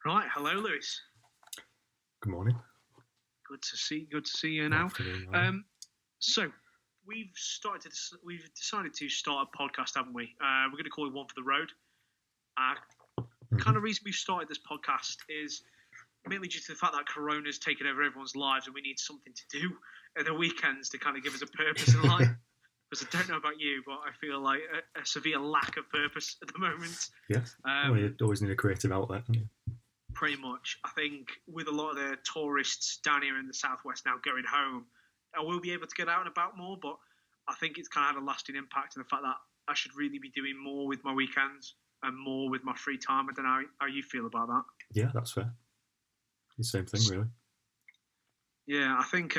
Right, hello, Lewis. Good morning. Good to see you now. Afternoon, So we've decided to start a podcast, haven't we? We're going to call it One for the Road. Kind of reason we've started this podcast is mainly due to the fact that Corona's taken over everyone's lives, and we need something to do at the weekends to kind of give us a purpose in life. Because I don't know about you, but I feel like a severe lack of purpose at the moment. Yes. You always need a creative outlet, don't you? Pretty much. I think with a lot of the tourists down here in the southwest now going home, I will be able to get out and about more, but I think it's kind of had a lasting impact in the fact that I should really be doing more with my weekends and more with my free time. I don't know how you feel about that. Yeah, that's fair. The same thing, really. Yeah, I think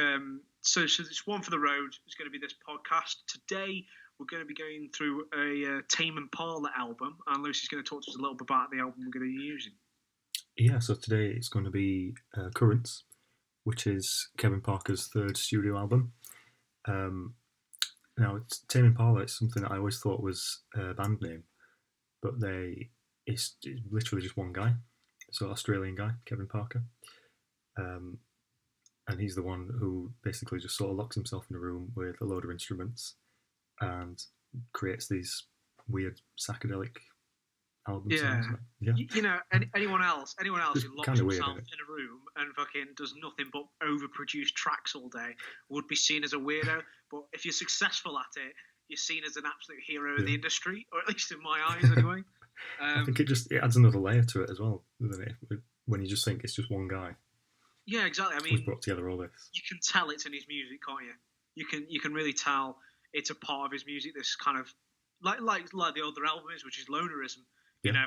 so it's One for the Road. It's going to be this podcast. Today, we're going to be going through a Tame Impala album, and Lucy's going to talk to us a little bit about the album we're going to be using. Yeah, so today it's going to be Currents, which is Kevin Parker's third studio album. Now, it's Tame Impala. It's something that I always thought was a band name, but it's literally just one guy. So Australian guy, Kevin Parker. And he's the one who basically just sort of locks himself in a room with a load of instruments and creates these weird psychedelic album sounds. Yeah. You know, anyone else who locks himself weird, in a room and fucking does nothing but overproduce tracks all day would be seen as a weirdo. But if you're successful at it, you're seen as an absolute hero of the industry, or at least in my eyes, anyway. I think it adds another layer to it as well, doesn't it? When you just think it's just one guy. Yeah, exactly. I mean, who's brought together all this. You can tell it's in his music, can't you? You can really tell it's a part of his music. This kind of like the other album is, which is lonerism. You know,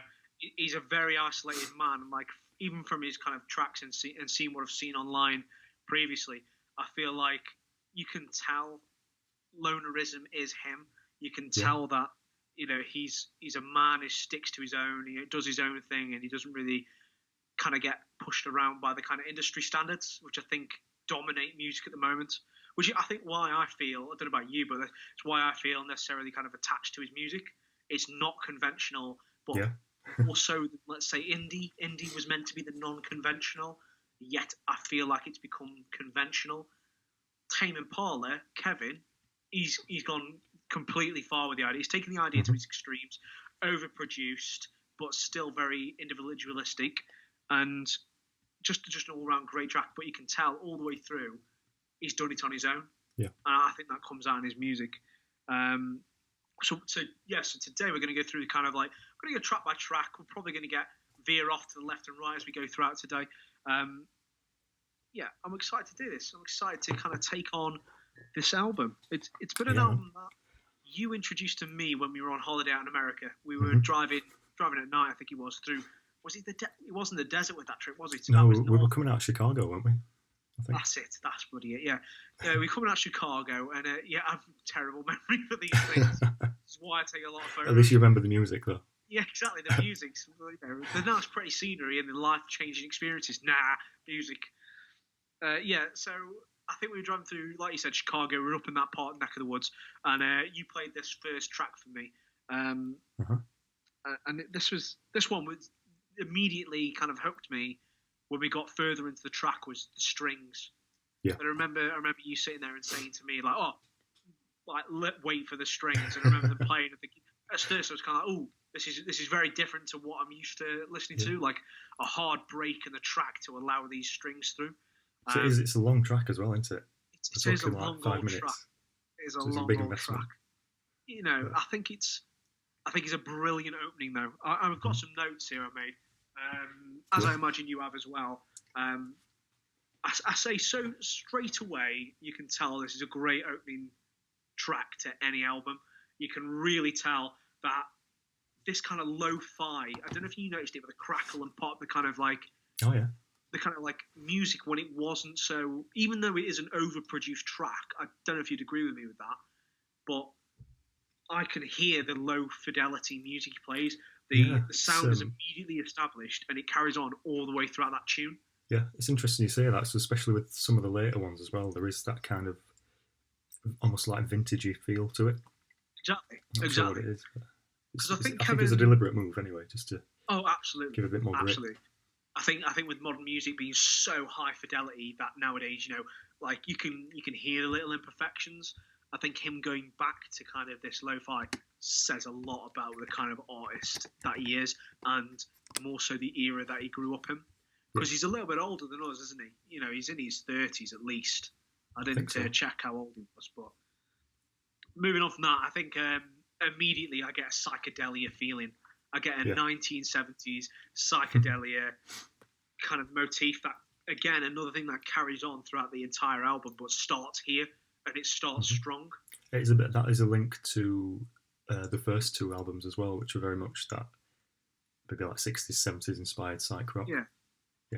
he's a very isolated man. And like even from his kind of tracks and seeing what I've seen online previously, I feel like you can tell lonerism is him. You can tell that he's a man who sticks to his own. He does his own thing, and he doesn't really kind of get pushed around by the kind of industry standards, which I think dominate music at the moment. Which I think why I feel, I don't know about you, but it's why I feel necessarily kind of attached to his music. It's not conventional, but also, let's say indie. Indie was meant to be the non-conventional, yet I feel like it's become conventional. Tame Impala, Kevin, he's gone completely far with the idea. He's taken the idea to its extremes, overproduced, but still very individualistic, and just an all-round great track. But you can tell all the way through, he's done it on his own. Yeah, and I think that comes out in his music. So today we're going to go through kind of like, we're going to go track by track. We're probably going to veer off to the left and right as we go throughout today. I'm excited to do this. I'm excited to kind of take on this album. It's been an album that you introduced to me when we were on holiday out in America. We were driving at night, I think it was, through... it wasn't the desert with that trip, was it? No, we were coming out of Chicago, weren't we? That's it. That's bloody it. Yeah, we're coming out of Chicago, and I have terrible memory for these things. That's why I take a lot of photos. At least you remember the music, though. Yeah, exactly. The music's the nice, pretty scenery and the life-changing experiences. Music. So I think we were driving through, like you said, Chicago. We were up in that part, neck of the woods, and you played this first track for me. And this one was immediately kind of hooked me. When we got further into the track, was the strings. Yeah. I remember you sitting there and saying to me, wait for the strings. And I remember them playing. And thinking, at first I was kind of like, this is very different to what I'm used to listening to, like a hard break in the track to allow these strings through. So it's a long track as well, isn't it? It is a long old track. It is a long old track. I think it's a brilliant opening though. I've got some notes here I made. As I imagine you have as well. I say so straight away, you can tell this is a great opening track to any album. You can really tell that this kind of lo-fi, I don't know if you noticed it, but the crackle and pop, the kind of like... Oh, yeah. The kind of like music when it wasn't so... Even though it is an overproduced track, I don't know if you'd agree with me with that, but I can hear the low-fidelity music he plays. The sound is immediately established, and it carries on all the way throughout that tune. Yeah, it's interesting you say that, so especially with some of the later ones as well. There is that kind of almost like vintagey feel to it. Exactly. Exactly. What it is. Because I think it's a deliberate move anyway, just to absolutely give a bit more absolutely. grit. I think with modern music being so high fidelity that nowadays, like you can hear the little imperfections. I think him going back to kind of this lo-fi says a lot about the kind of artist that he is, and more so the era that he grew up in. Because he's a little bit older than us, isn't he? He's in his 30s at least. I didn't check how old he was, but moving on from that, I think immediately I get a psychedelia feeling. I get a 1970s psychedelia kind of motif that, again, another thing that carries on throughout the entire album, but starts here and it starts strong. It is a bit. That is a link to the first two albums as well, which are very much that maybe like 60s, 70s inspired psych rock. Yeah.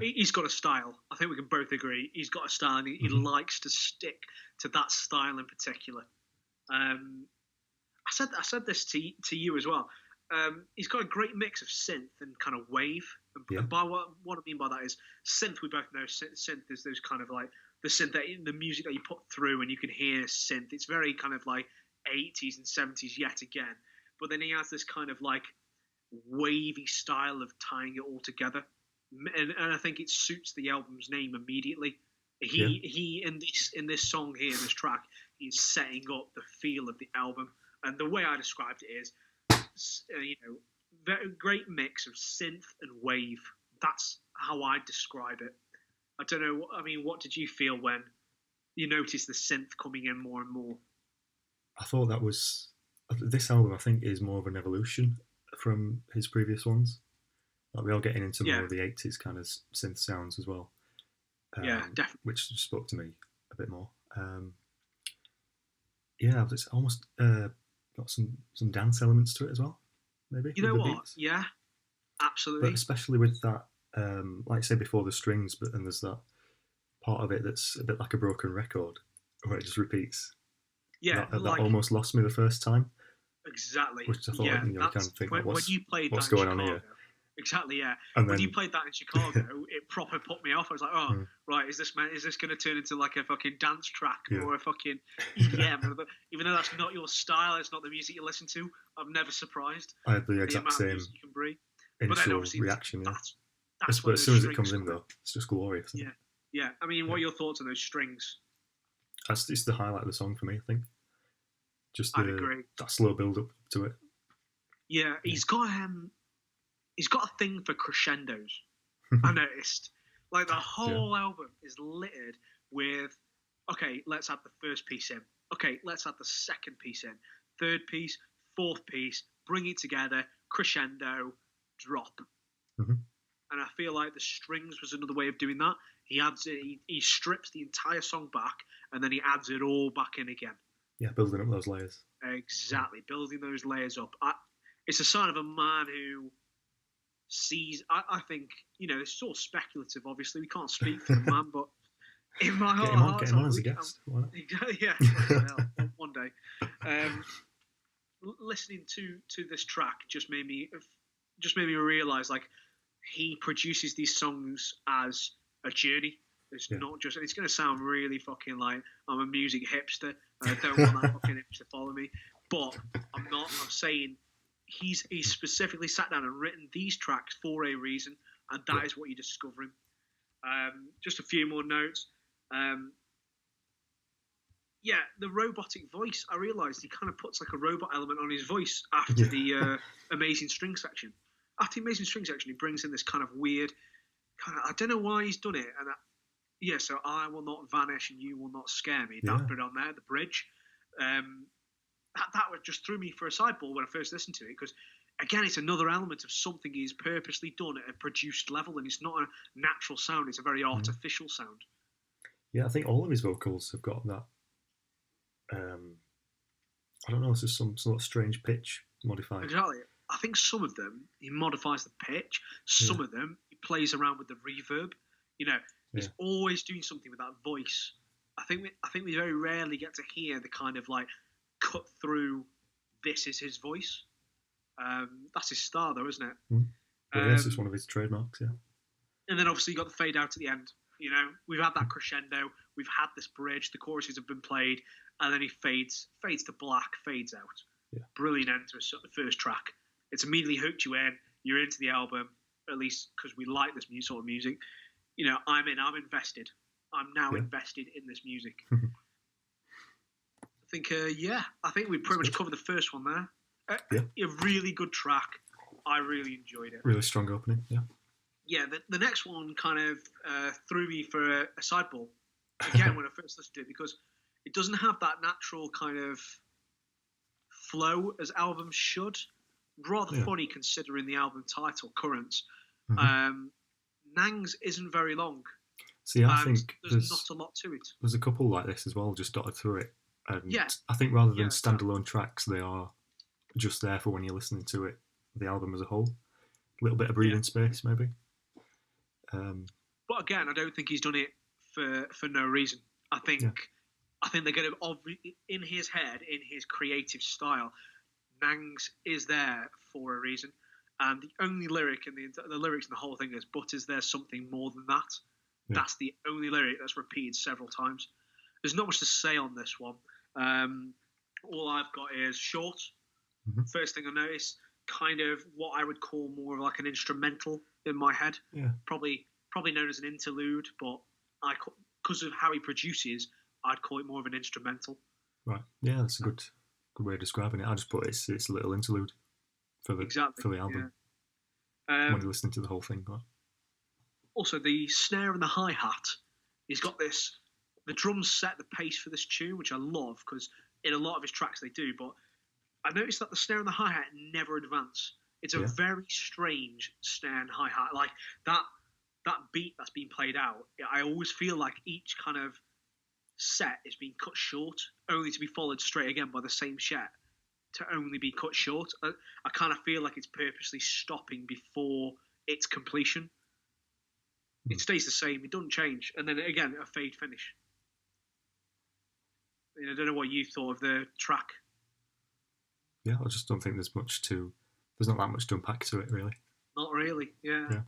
He's got a style. I think we can both agree. He's got a style, and he likes to stick to that style in particular. I said this to you as well. He's got a great mix of synth and kind of wave. And by what I mean by that is synth. We both know synth is those kind of like the synth, the music that you put through, and you can hear synth. It's very kind of like 80s and 70s yet again. But then he has this kind of like wavy style of tying it all together. And I think it suits the album's name immediately. He in this song here, in this track, he's setting up the feel of the album. And the way I described it is, very great mix of synth and wave. That's how I describe it. I don't know. I mean, what did you feel when you noticed the synth coming in more and more? I thought this album, I think, is more of an evolution from his previous ones. Like we are getting into more of the 80s kind of synth sounds as well. Definitely. Which spoke to me a bit more. It's almost got some dance elements to it as well, maybe. You know what? Beats. Yeah, absolutely. But especially with that, like I said before, the strings, but then there's that part of it that's a bit like a broken record, where it just repeats. Yeah, that almost lost me the first time. Exactly. Which I thought, you kind of think, when you played what's that going in Chicago, on here? Exactly, yeah. And when then, you played that in Chicago, it proper put me off. I was like, right, is this going to turn into like a fucking dance track or a fucking EDM? Even though that's not your style, it's not the music you listen to, I'm never surprised. I had the exact same initial reaction. That's but as soon as it comes in, though, it's just glorious. Yeah. I mean, what are your thoughts on those strings? It's the highlight of the song for me, I think. Just I'd agree. That slow build up to it. Yeah, he's got a thing for crescendos. I noticed. Like the whole album is littered with, okay, let's add the first piece in. Okay, let's add the second piece in. Third piece, fourth piece, bring it together, crescendo, drop. Mm-hmm. And I feel like the strings was another way of doing that. He adds it, he strips the entire song back, and then he adds it all back in again. Yeah, building up those layers. Exactly, building those layers up. It's a sign of a man who sees. I think, it's all speculative. Obviously, we can't speak for the man, but in my heart, get him on as a guest. Yeah, one day. Listening to this track just made me realize, like, he produces these songs as a journey. It's not just, and it's going to sound really fucking like I'm a music hipster and I don't want that fucking hipster to follow me. But I'm not. I'm saying he's specifically sat down and written these tracks for a reason, and that is what you're discovering. Just a few more notes. The robotic voice. I realised he kind of puts like a robot element on his voice after the amazing string section. After the amazing string section, he brings in this kind of weird, I don't know why he's done it, and so I will not vanish and you will not scare me. That bit on there, the bridge. That just threw me for a sideball when I first listened to it, because again, it's another element of something he's purposely done at a produced level, and it's not a natural sound, it's a very artificial sound. Yeah, I think all of his vocals have got that, I don't know, it's just some sort of strange pitch modified. Exactly. I think some of them, he modifies the pitch, some of them, he plays around with the reverb. He's always doing something with that voice. I think we very rarely get to hear the kind of like cut through. This is his voice. That's his style, though, isn't it? Yes, it's one of his trademarks. Yeah. And then obviously you got the fade out at the end. We've had that crescendo. We've had this bridge. The choruses have been played, and then he fades to black, fades out. Yeah. Brilliant end to the first track. It's immediately hooked you in. You're into the album. at least because we like this sort of music, I'm invested. I'm now invested in this music. I think we pretty much covered the first one there. A really good track. I really enjoyed it. Really strong opening, yeah. Yeah, the next one kind of threw me for a sideball again when I first listened to it, because it doesn't have that natural kind of flow as albums should. Rather funny considering the album title, Currents. Nangs isn't very long. See, I think there's not a lot to it. There's a couple like this as well, just dotted through it. And I think rather than standalone tracks, they are just there for when you're listening to it, the album as a whole. A little bit of breathing space, maybe. But again, I don't think he's done it for no reason. I think they're going to, in his head, in his creative style, Nangs is there for a reason. And the only lyric in the lyrics in the whole thing is, "But is there something more than that?" Yeah. That's the only lyric that's repeated several times. There's not much to say on this one. All I've got is short. First thing I noticed, kind of what I would call more of like an instrumental in my head. Yeah. Probably known as an interlude, but because of how he produces, I'd call it more of an instrumental. Right. Yeah, that's a good way of describing it. I just put it's a little interlude for the album. Yeah. When you're listening to the whole thing. Right? Also, the snare and the hi-hat, he's got this. The drums set the pace for this tune, which I love, because in a lot of his tracks they do, but I noticed that the snare and the hi-hat never advance. It's a very strange snare and hi-hat. Like, that beat that's being played out, I always feel like each kind of set is being cut short, only to be followed straight again by the same set to only be cut short. I kind of feel like it's purposely stopping before its completion. It stays the same. It doesn't change. And then, again, a fade finish. I don't know what you thought of the track. Yeah, I just don't think there's not that much to unpack to it, really. Not really, yeah.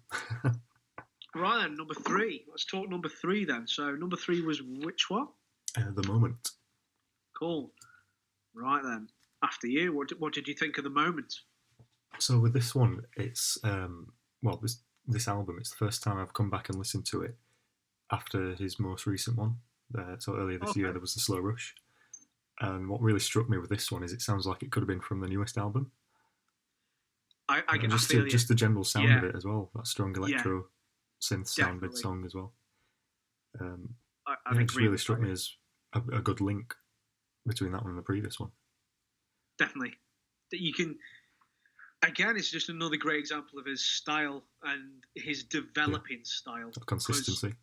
Right then, number 3. Let's talk number 3 then. So number 3 was which one? The Moment. Cool. Right then. After you, what did you think of The Moment? So with this one, it's this album, it's the first time I've come back and listened to it after his most recent one. So earlier this year, there was the Slow Rush. And what really struck me with this one is it sounds like it could have been from the newest album. Just the general sound of it as well. That strong electro synth sound mid-song as well. It just really struck me as a good link between that one and the previous one. Definitely. That you can... Again, it's just another great example of his style and his developing style. Consistency.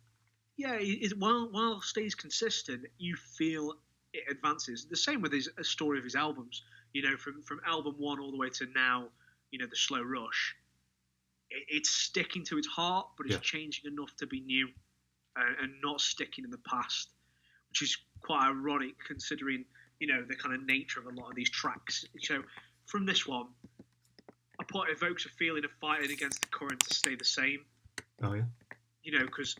Yeah, while it stays consistent, you feel it advances. The same with a story of his albums. From album 1 all the way to now, the Slow Rush. It's sticking to its heart, but it's changing enough to be new and not sticking in the past, which is quite ironic considering, the kind of nature of a lot of these tracks. So from this one, I thought it evokes a feeling of fighting against the current to stay the same. Oh, yeah. Because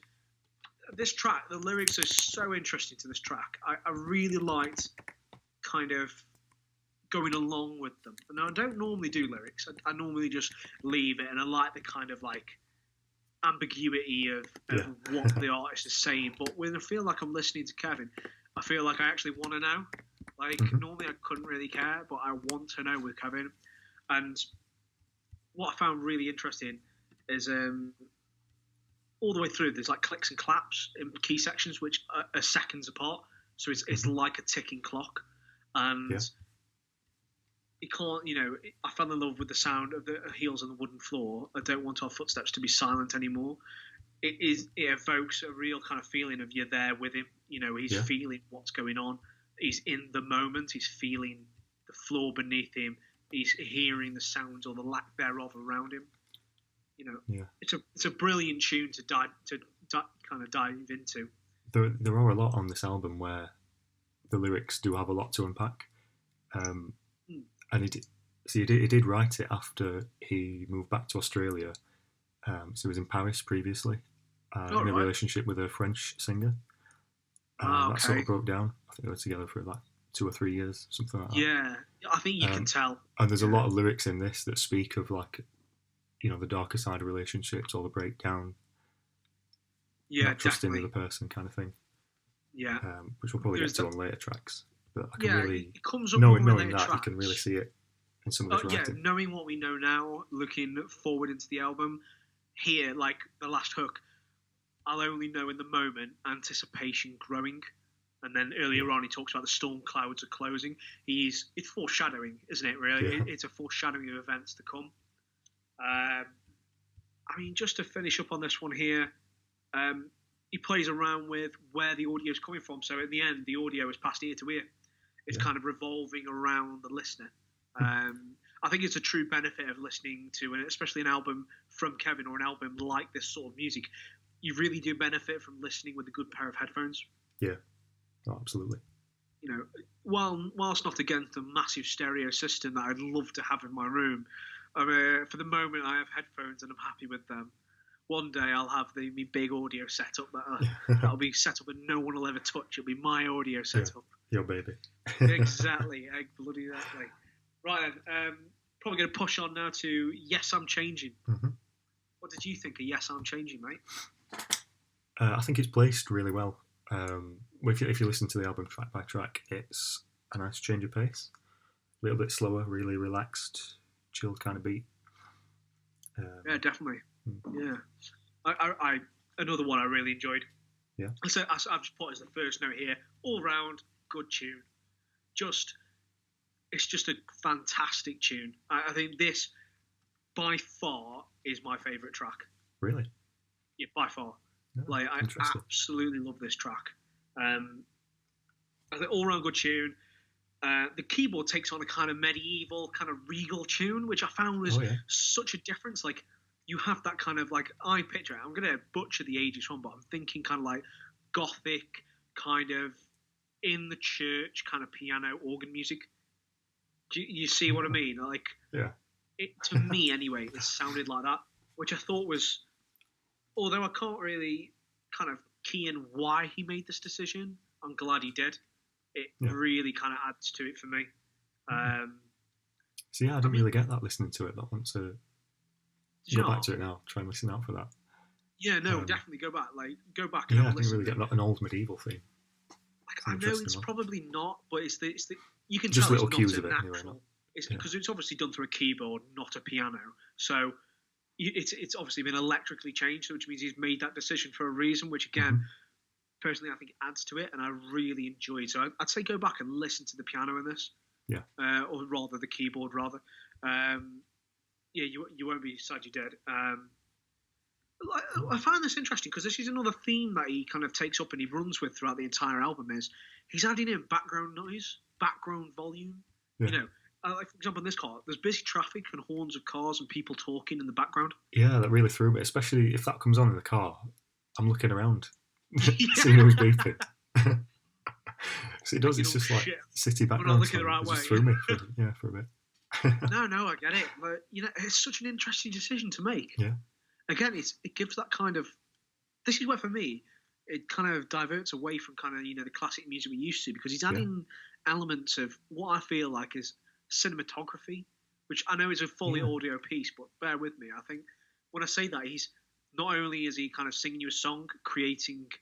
this track, the lyrics are so interesting to this track. I really liked kind of going along with them. And I don't normally do lyrics. I normally just leave it, and I like the kind of like ambiguity of what the artist is saying. But when I feel like I'm listening to Kevin, I feel like I actually want to know. Like, normally I couldn't really care, but I want to know with Kevin. And what I found really interesting is all the way through, there's like clicks and claps in key sections, which are seconds apart. So it's like a ticking clock. And you can't, I fell in love with the sound of the heels on the wooden floor. I don't want our footsteps to be silent anymore. It evokes a real kind of feeling of you're there with him. He's feeling what's going on. He's in the moment. He's feeling the floor beneath him. He's hearing the sounds or the lack thereof around him. It's a brilliant tune to dive into. There are a lot on this album where the lyrics do have a lot to unpack. And he did write it after he moved back to Australia. So he was in Paris previously, in a relationship with a French singer. That sort of broke down. I think they were together for like 2 or 3 years, something like that. Yeah, I think you can tell. And there's a lot of lyrics in this that speak of like the darker side of relationships or the breakdown, Yeah, not trusting definitely. the other person kind of thing. Yeah. Which we'll probably get to on later tracks. But I can Yeah, really, it comes up more in knowing later that, tracks. you can really see it in some of his writing. Knowing what we know now, looking forward into the album, here, like the last hook, I'll only know in the moment, anticipation growing. And then earlier on, he talks about the storm clouds are closing. It's foreshadowing, isn't it, really? Yeah. It's a foreshadowing of events to come. I mean, just to finish up on this one here, he plays around with where the audio is coming from. So at the end, the audio is passed ear to ear. It's kind of revolving around the listener. I think it's a true benefit of listening to, and especially an album from Kevin or an album like this sort of music. You really do benefit from listening with a good pair of headphones. Yeah, absolutely. Whilst not against a massive stereo system that I'd love to have in my room, for the moment I have headphones and I'm happy with them. One day I'll have the big audio setup that'll be set up and no one will ever touch. It'll be my audio setup. Your baby. Exactly. Bloody exactly. Right then, probably going to push on now to Yes, I'm Changing. Mm-hmm. What did you think of Yes, I'm Changing, mate? I think it's placed really well. If you listen to the album track by track, it's a nice change of pace. A little bit slower, really relaxed, chilled kind of beat. Yeah, definitely. Yeah. I another one I really enjoyed. Yeah. So I've just put as the first note here, all round good tune. It's just a fantastic tune. I think this by far is my favourite track. Really? Yeah, by far. No, I absolutely love this track. I think all round good tune. The keyboard takes on a kind of medieval, kind of regal tune, which I found was such a difference. Like, you have that kind of, like, I picture it. I'm going to butcher the ages one, but I'm thinking kind of like gothic, kind of in the church, kind of piano organ music. Do you see what I mean? Like, to me anyway, it sounded like that, which I thought was, although I can't really kind of key in why he made this decision, I'm glad he did. It really kind of adds to it for me. I didn't really get that listening to it. I want to go back to it now, try and listen out for that. Yeah, no, definitely go back. Go back. And I didn't really get an old medieval theme. I know it's probably not, but it's the you can just tell little it's cues not of a it. natural. Anyway, it's because it's obviously done through a keyboard, not a piano. So it's obviously been electrically changed, which means he's made that decision for a reason. Which again, personally, I think adds to it, and I really enjoyed. So I'd say go back and listen to the piano in this. Yeah. Or rather, the keyboard rather. You won't be sad you did. I find this interesting because this is another theme that he kind of takes up and he runs with throughout the entire album. Is he's adding in background noise, background volume. Yeah. Like for example, in this car, there's busy traffic and horns of cars and people talking in the background. Yeah, that really threw me, especially if that comes on in the car. I'm looking around, seeing who's beeping. So it does. It's just like city background. Looking the right way. Just threw me for a bit. No, I get it. But it's such an interesting decision to make. Yeah. Again, it gives that kind of. This is where for me, it kind of diverts away from kind of the classic music we used to, because he's adding elements of what I feel like is cinematography, which I know is a fully audio piece, but bear with me. I think when I say that, he's not only is he kind of singing you a song, creating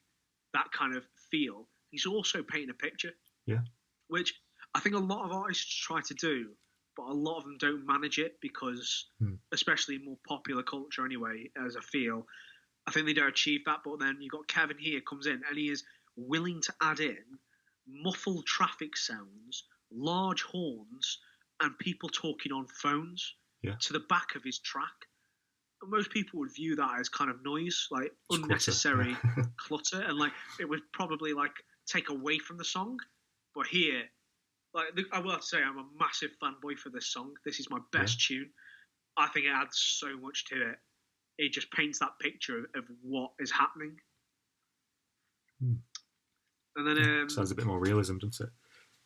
that kind of feel, he's also painting a picture. Yeah. Which I think a lot of artists try to do, but a lot of them don't manage it because, especially in more popular culture anyway, as I feel, I think they don't achieve that. But then you've got Kevin here comes in and he is willing to add in muffled traffic sounds, large horns, and people talking on phones to the back of his track. And most people would view that as kind of noise, like it's unnecessary clutter, and like it would probably like take away from the song. But here, like I will have to say, I'm a massive fanboy for this song. This is my best tune. I think it adds so much to it. It just paints that picture of what is happening. And then sounds a bit more realism, doesn't it?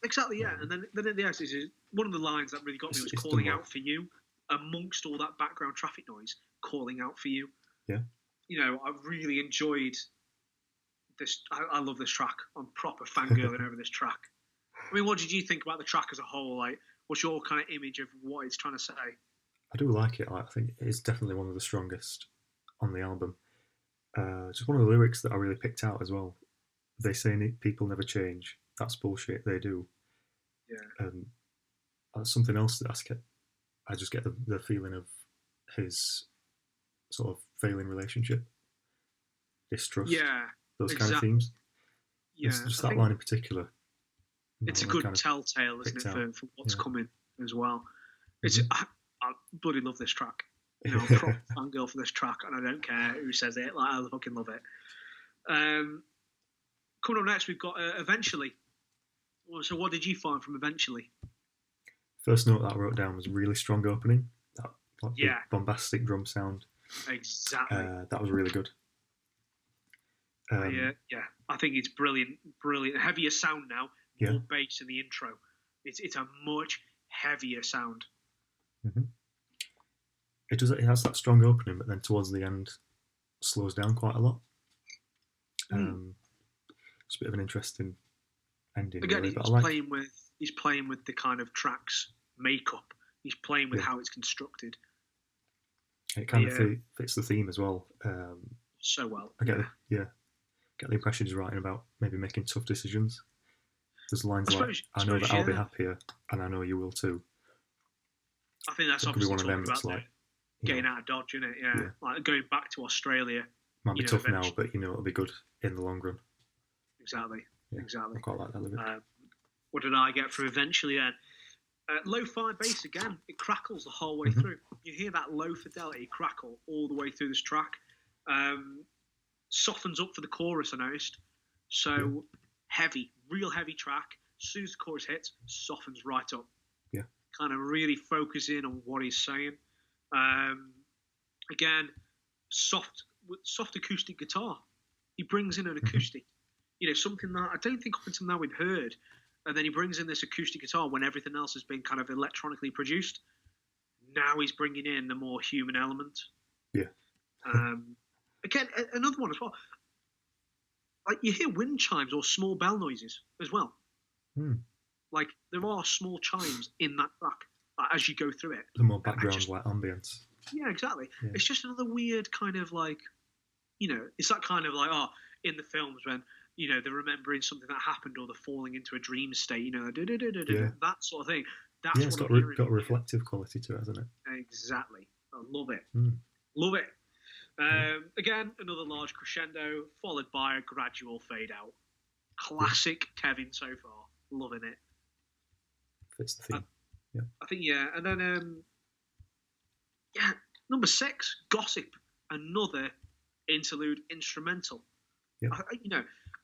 Exactly, yeah. And then at the end, is one of the lines that really got me was calling out for you amongst all that background traffic noise. Calling out for you. Yeah. I really enjoyed this. I love this track. I'm proper fangirling over this track. I mean, what did you think about the track as a whole? Like, what's your kind of image of what it's trying to say? I do like it. I think it is definitely one of the strongest on the album. Just one of the lyrics that I really picked out as well. They say people never change. That's bullshit. They do. Yeah. That's something else that I just get the feeling of his sort of failing relationship, distrust, Yeah. those kind of themes. Yeah. Just that line in particular. It's a good telltale, isn't it, for what's coming as well. It's I bloody love this track. You know, I'm proper fangirl for this track, and I don't care who says it. Like, I fucking love it. Coming up next, we've got Eventually. So what did you find from Eventually? First note that I wrote down was really strong opening. That bombastic drum sound. Exactly. That was really good. I think it's brilliant. Heavier sound now. More bass in the intro. It's a much heavier sound. Mm-hmm. It has that strong opening, but then towards the end slows down quite a lot. It's a bit of an interesting ending. Again, really, he's playing with the kind of track's makeup. He's playing with how it's constructed. It kind of fits the theme as well. So well. I get the impression he's writing about maybe making tough decisions. There's lines I know that I'll be happier, and I know you will too. I think that's obviously talking about getting out of Dodge, isn't it? Yeah. Like going back to Australia. Might be tough now, but it'll be good in the long run. Exactly. I quite like that lyric. What did I get for Eventually then? Lo-fi bass again. It crackles the whole way through. You hear that low fidelity crackle all the way through this track. Softens up for the chorus, I noticed. So heavy, real heavy track. As soon as the chorus hits, softens right up. Yeah. Kind of really focusing on what he's saying. Again, soft acoustic guitar. He brings in an acoustic. Something that I don't think up until now we'd heard. And then he brings in this acoustic guitar when everything else has been kind of electronically produced. Now he's bringing in the more human element. Yeah. Again, another one as well. Like, you hear wind chimes or small bell noises as well. Like, there are small chimes in that track as you go through it. The more background, like ambience. Yeah, exactly. Yeah. It's just another weird kind of like, it's that kind of like, in the films when, they're remembering something that happened or they're falling into a dream state, that sort of thing. That's it's got a reflective quality to it, hasn't it? Exactly. I love it. Love it. Again, another large crescendo, followed by a gradual fade out. Classic Kevin so far. Loving it. Fits the theme. I think, and then, number 6, Gossip. Another interlude instrumental. Yeah.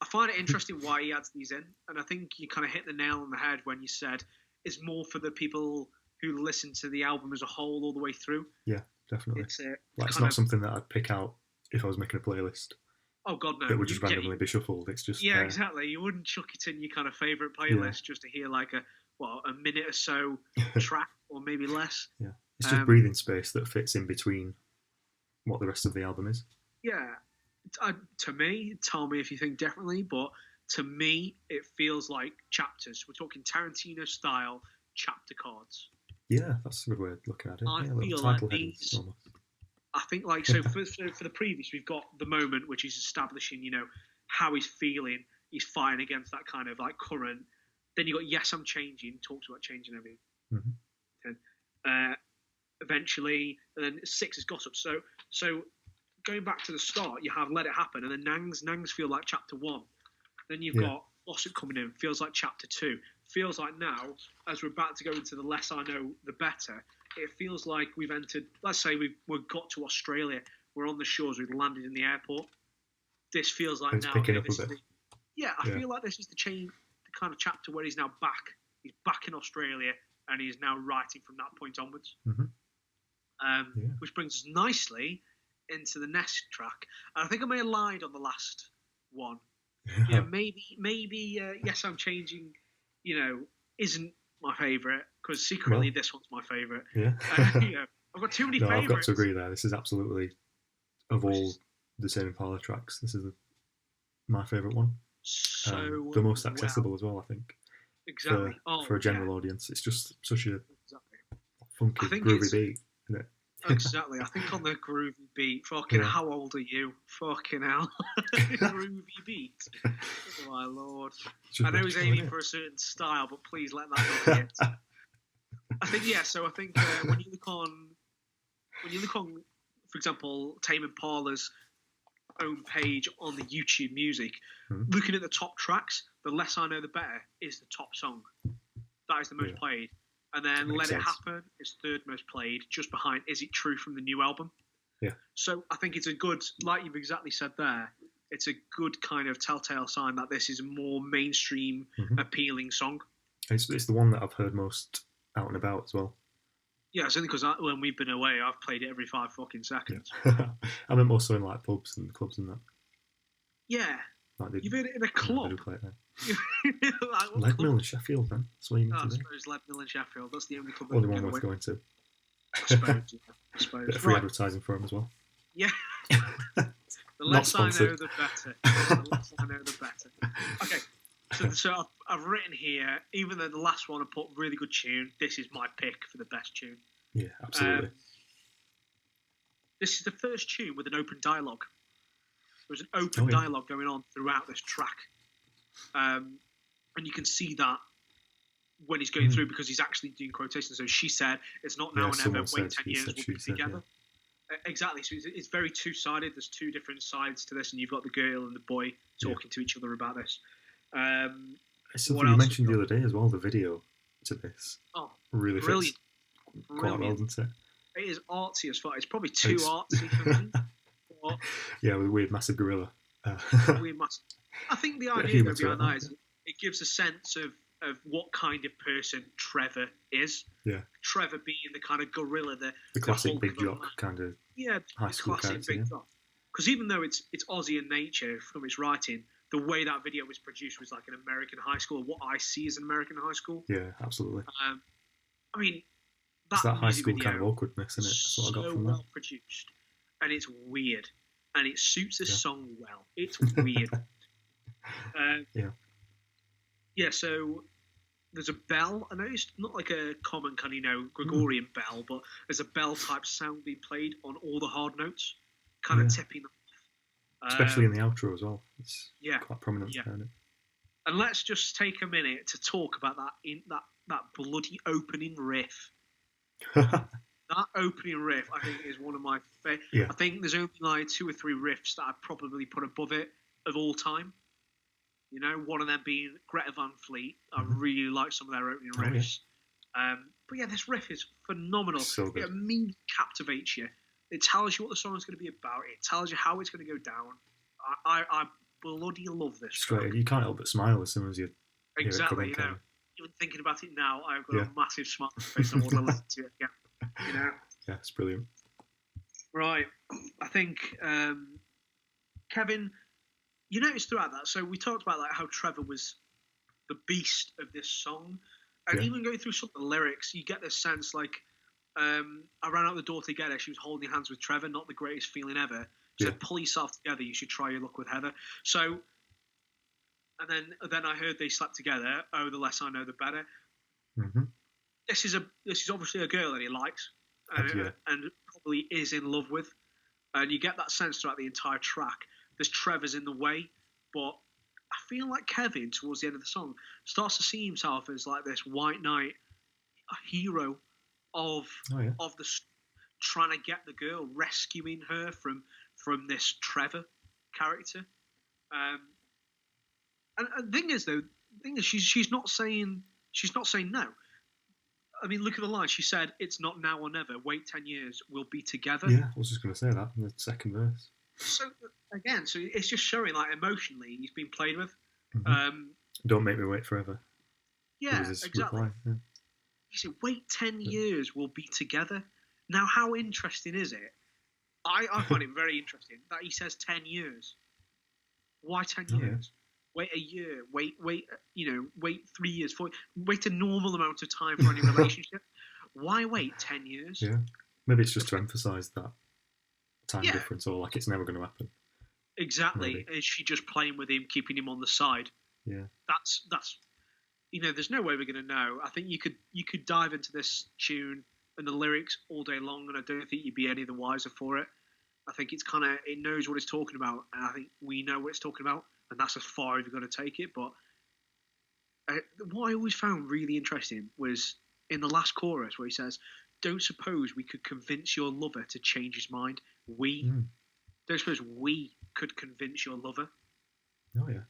I find it interesting why he adds these in, and I think you kind of hit the nail on the head when you said it's more for the people who listen to the album as a whole all the way through. Yeah, definitely. It's not something that I'd pick out if I was making a playlist. Oh God, no! It would just randomly be shuffled. It's just exactly. You wouldn't chuck it in your kind of favourite playlist just to hear like a minute or so track or maybe less. Yeah, it's just breathing space that fits in between what the rest of the album is. Yeah. To me, tell me if you think differently, but to me, it feels like chapters. We're talking Tarantino style chapter cards. Yeah, that's a good way of looking at it. I feel like these. I think so for the previous, we've got the moment which is establishing, how he's feeling. He's fighting against that kind of like current. Then you got Yes, I'm Changing. Talks about changing everything. Eventually, and then 6 is Gossip. So. Going back to the start, you have Let It Happen, and then Nangs feel like chapter 1. Then you've got Gossip coming in, feels like chapter 2. Feels like now, as we're about to go into the less I know, the better, it feels like we've entered, let's say we've got to Australia, we're on the shores, we've landed in the airport. This feels like now. Picking up a bit. I feel like this is the kind of chapter where he's now back. He's back in Australia, and he's now writing from that point onwards. Which brings us nicely into the next track, and I think I may have lied on the last one. Maybe Yes, I'm Changing. Isn't my favourite because secretly this one's my favourite. Yeah, I've got too many favourites. I've got to agree there. This is absolutely of all the Tame Impala tracks. This is my favourite one. So the most accessible as well, I think. Exactly. For a general audience, it's just such a funky, groovy beat, isn't it? Exactly. I think on the groovy beat. Fucking how old are you? Fucking hell. Groovy beat. Oh my lord. I know he's aiming for a certain style, but please let that not be it. I think So I think when you look on, for example, Tame Impala's own page on the YouTube Music, looking at the top tracks, The Less I Know the Better is the top song. That is the most played. And then Let It Happen is third most played, just behind Is It True from the new album. Yeah. So I think it's a good, like you've exactly said there, it's a good kind of telltale sign that this is a more mainstream appealing song. It's the one that I've heard most out and about as well. Yeah, it's only because when we've been away, I've played it every 5 fucking seconds. Yeah. I meant also in like pubs and clubs and that. Yeah. Like you've heard it in a club? They do play it there. Leadmill in Sheffield, man. That's where you need to be. I suppose Leadmill in Sheffield. That's the only club. Only one worth going to. I suppose. Bit of free advertising for him as well. Yeah. The less I know, the better. The less I know, the better. Okay. So I've written here, even though the last one I put really good tune, this is my pick for the best tune. Yeah, absolutely. This is the first tune with an open dialogue. There's an open dialogue going on throughout this track. And you can see that when he's going through, because he's actually doing quotations. So she said, it's not now and ever, wait 10 years, we'll be together. Exactly. So it's very two-sided. There's two different sides to this, and you've got the girl and the boy talking to each other about this. It's something you mentioned the other day as well, the video to this. Oh, really brilliant. Fits quite well, doesn't it? It is artsy as fuck. It's probably too artsy for me. But yeah, with a weird massive gorilla. Weird massive. I think the idea behind that is it gives a sense of what kind of person Trevor is. Yeah. Trevor being the kind of gorilla, the classic big jock kind of high school classic big jock. Because even though it's Aussie in nature from its writing, the way that video was produced was like an American high school, what I see as an American high school. Yeah, absolutely. I mean, it's that high school kind of awkwardness, isn't it? That's what I got from that. So well produced, and it's weird, and it suits this song well. It's weird. Yeah, so there's a bell. I noticed, not like a common kind of, Gregorian bell, but there's a bell-type sound being played on all the hard notes, kind of tipping them off. Especially in the outro as well. It's quite prominent. Yeah. And let's just take a minute to talk about that bloody opening riff. That opening riff, I think, is one of my favourite. Yeah. I think there's only like 2 or 3 riffs that I'd probably put above it of all time. You know, one of them being Greta Van Fleet. I really like some of their opening riffs. But yeah, this riff is phenomenal. So good. It immediately captivates you. It tells you what the song is going to be about. It tells you how it's going to go down. I bloody love this. Straight, you can't help but smile as soon as you hear it coming. Even thinking about it now, I've got a massive smile on my face. I want to listen to it again. Yeah, it's brilliant. Right, I think Kevin, you noticed throughout that. So we talked about like how Trevor was the beast of this song, and even going through some of the lyrics, you get this sense like, I ran out the door to get her. She was holding hands with Trevor, not the greatest feeling ever. So pull yourself together. You should try your luck with Heather. So, and then I heard they slept together. Oh, the less I know, the better. Mm-hmm. This is obviously a girl that he likes, and probably is in love with. And you get that sense throughout the entire track. There's Trevor's in the way, but I feel like Kevin, towards the end of the song, starts to see himself as like this white knight, a hero of the trying to get the girl, rescuing her from this Trevor character. And the thing is, she's not saying no. I mean, look at the line. She said, "It's not now or never. Wait 10 years. We'll be together." Yeah, I was just going to say that in the second verse. So again, it's just showing like emotionally he's been played with. Mm-hmm. Don't make me wait forever. Yeah, exactly. He said, "Wait 10 years. We'll be together." Now, how interesting is it? I find it very interesting that he says 10 years. Why 10 years? Wait a year. Wait 3 years. Wait a normal amount of time for any relationship. Why wait 10 years? Yeah. Maybe it's just to emphasise that time difference, or like it's never going to happen. Exactly. Maybe. Is she just playing with him, keeping him on the side? Yeah. That's there's no way we're going to know. I think you could dive into this tune and the lyrics all day long, and I don't think you'd be any the wiser for it. I think it knows what it's talking about, and I think we know what it's talking about, and that's as far as we're going to take it. But what I always found really interesting was in the last chorus where he says, "Don't suppose we could convince your lover to change his mind. Don't suppose we could convince your lover." Oh yeah.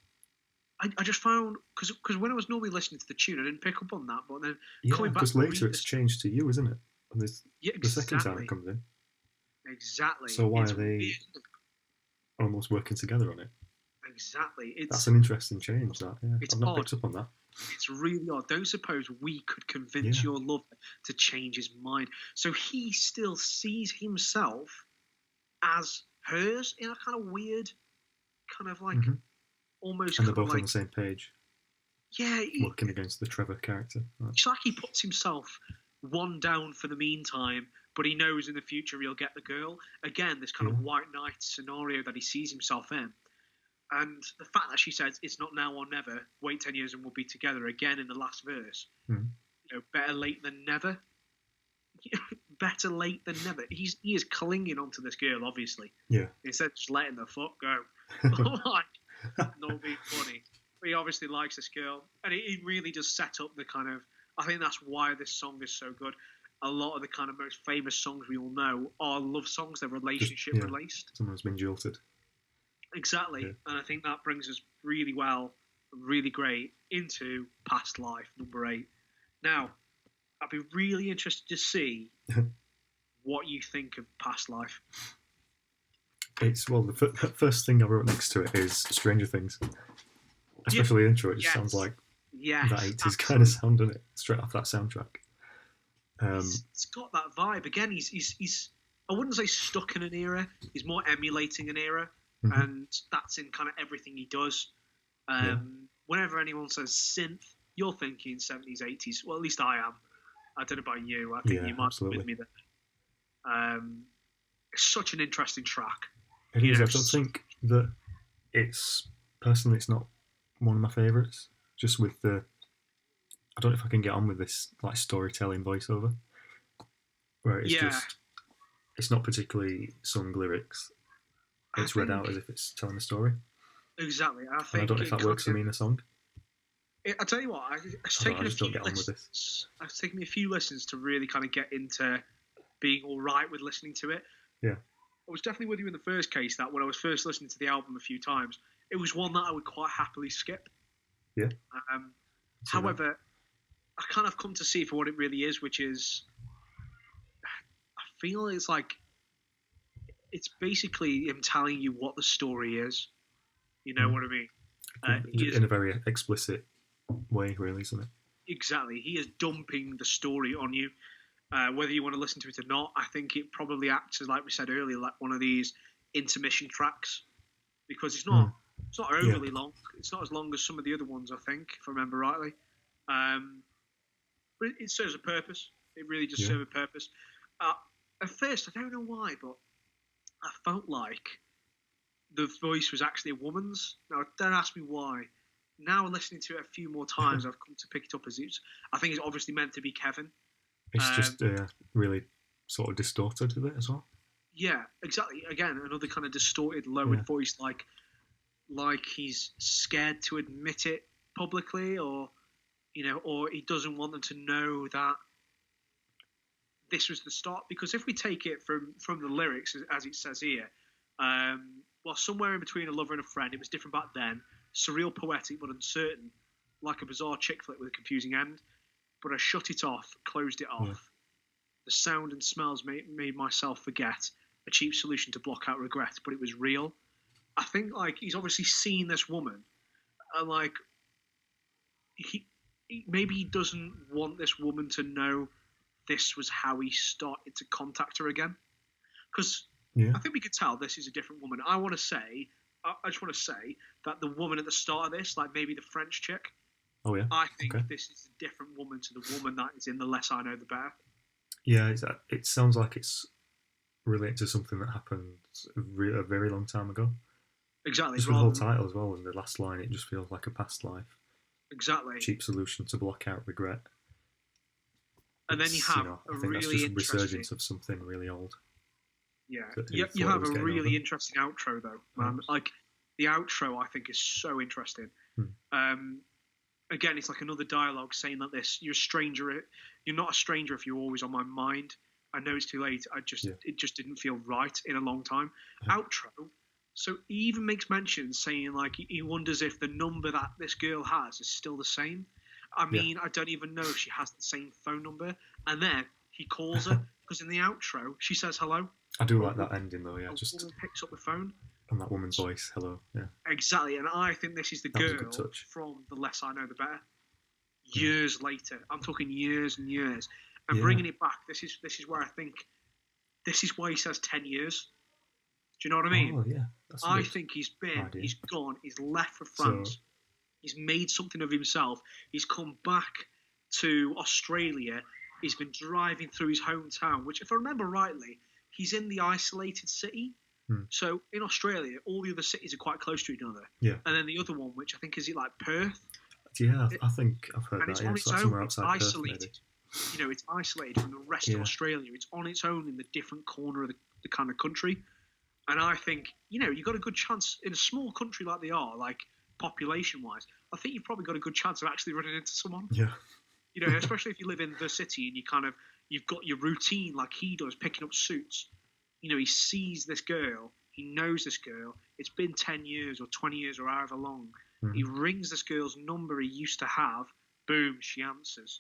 I just found because when I was normally listening to the tune, I didn't pick up on that. But then coming back, because later it's changed to you, isn't it? And exactly. The second time it comes in. Exactly. So why are they almost working together on it? Exactly. That's an interesting change. That I've not picked up on that. It's really odd. Don't suppose we could convince your lover to change his mind. So he still sees himself as hers in a kind of weird, kind of like almost. And they're kind both of like, on the same page. Yeah. Working against the Trevor character. Right. It's like he puts himself one down for the meantime, but he knows in the future he'll get the girl. Again, this kind of white knight scenario that he sees himself in. And the fact that she says, "It's not now or never, wait 10 years and we'll be together," again in the last verse. Better late than never. Better late than never. He is clinging onto this girl, obviously. Yeah. Instead of just letting the fuck go. Not being funny. But he obviously likes this girl. And it really does set up the kind of... I think that's why this song is so good. A lot of the kind of most famous songs we all know are love songs. They're relationship-released. Someone's been jilted. Exactly. Yeah. And I think that brings us really well, really great, into Past Life, number 8. Now, I'd be really interested to see what you think of Past Life. The first thing I wrote next to it is Stranger Things. Especially the intro, it just sounds like that 80s kind of sound, doesn't it? Straight off that soundtrack. It's got that vibe. Again, he's I wouldn't say stuck in an era. He's more emulating an era. And that's in kind of everything he does. Whenever anyone says synth, you're thinking 70s, 80s. Well, at least I am. I don't know about you. I think you might be with me there. It's such an interesting track. It is. I don't think that personally, it's not one of my favourites. Just with I don't know if I can get on with this like storytelling voiceover. Where it's it's not particularly sung lyrics. It's read out as if it's telling a story. Exactly. I don't know if that works for me in a song. I tell you what, it's taken me a few listens to really kind of get into being all right with listening to it. Yeah. I was definitely with you in the first case that when I was first listening to the album a few times, it was one that I would quite happily skip. Yeah. However, I kind of come to see for what it really is, which is, I feel it's like, it's basically him telling you what the story is. You know what I mean? In a very explicit way, really, isn't it? Exactly. He is dumping the story on you. Whether you want to listen to it or not, I think it probably acts as, like we said earlier, like one of these intermission tracks. Because it's not overly long. It's not as long as some of the other ones, I think, if I remember rightly. But it serves a purpose. It really does serve a purpose. At first, I don't know why, but I felt like the voice was actually a woman's. Now, don't ask me why. Now, listening to it a few more times, I've come to pick it up as I think it's obviously meant to be Kevin. It's just really sort of distorted a bit as well. Yeah, exactly. Again, another kind of distorted, lowered voice, like he's scared to admit it publicly, or he doesn't want them to know that this was the start. Because if we take it from the lyrics, as it says here, well, somewhere in between a lover and a friend, it was different back then, surreal, poetic, but uncertain, like a bizarre chick flick with a confusing end. But I shut it off, closed it off. Yeah. The sound and smells made myself forget, a cheap solution to block out regret, but it was real. I think he's obviously seen this woman, and maybe he doesn't want this woman to know this was how he started to contact her again. Because I think we could tell this is a different woman. I just want to say that the woman at the start of this, like maybe the French chick, I think this is a different woman to the woman that is in The Less I Know, the Better. Yeah, it sounds like it's related to something that happened a very long time ago. Exactly. Just the whole title as well, and the last line, it just feels like a past life. Exactly. Cheap solution to block out regret. And then you have I think that's just a resurgence of something really old. Yeah, you have a really interesting outro though, man. Like the outro, I think is so interesting. Again, it's like another dialogue saying that you're a stranger. You're not a stranger if you're always on my mind. I know it's too late. It just didn't feel right in a long time. Outro. So he even makes mention saying like he wonders if the number that this girl has is still the same. I mean, I don't even know if she has the same phone number. And then he calls her because in the outro she says hello. I do like that ending though. Yeah, just woman picks up the phone. And that woman's voice, hello. Yeah. Exactly, and I think this is the girl from The Less I Know, the Better. Years later, I'm talking years and years, and bringing it back. This is where I think this is why he says 10 years. Do you know what I mean? Oh yeah. I think he's gone, he's left for France. He's made something of himself. He's come back to Australia. He's been driving through his hometown, which, if I remember rightly, he's in the isolated city. So in Australia, all the other cities are quite close to each other. Yeah. And then the other one, which I think is like Perth. Yeah, I think I've heard that. And it's on its own. It's isolated. Perth, it's isolated from the rest of Australia. It's on its own in the different corner of the kind of country. And I think, you've got a good chance in a small country like they are, like population-wise. I think you've probably got a good chance of actually running into someone. Yeah. Especially if you live in the city and you've got your routine like he does, picking up suits. He sees this girl. He knows this girl. It's been 10 years or 20 years or however long. Mm-hmm. He rings this girl's number he used to have. Boom, she answers.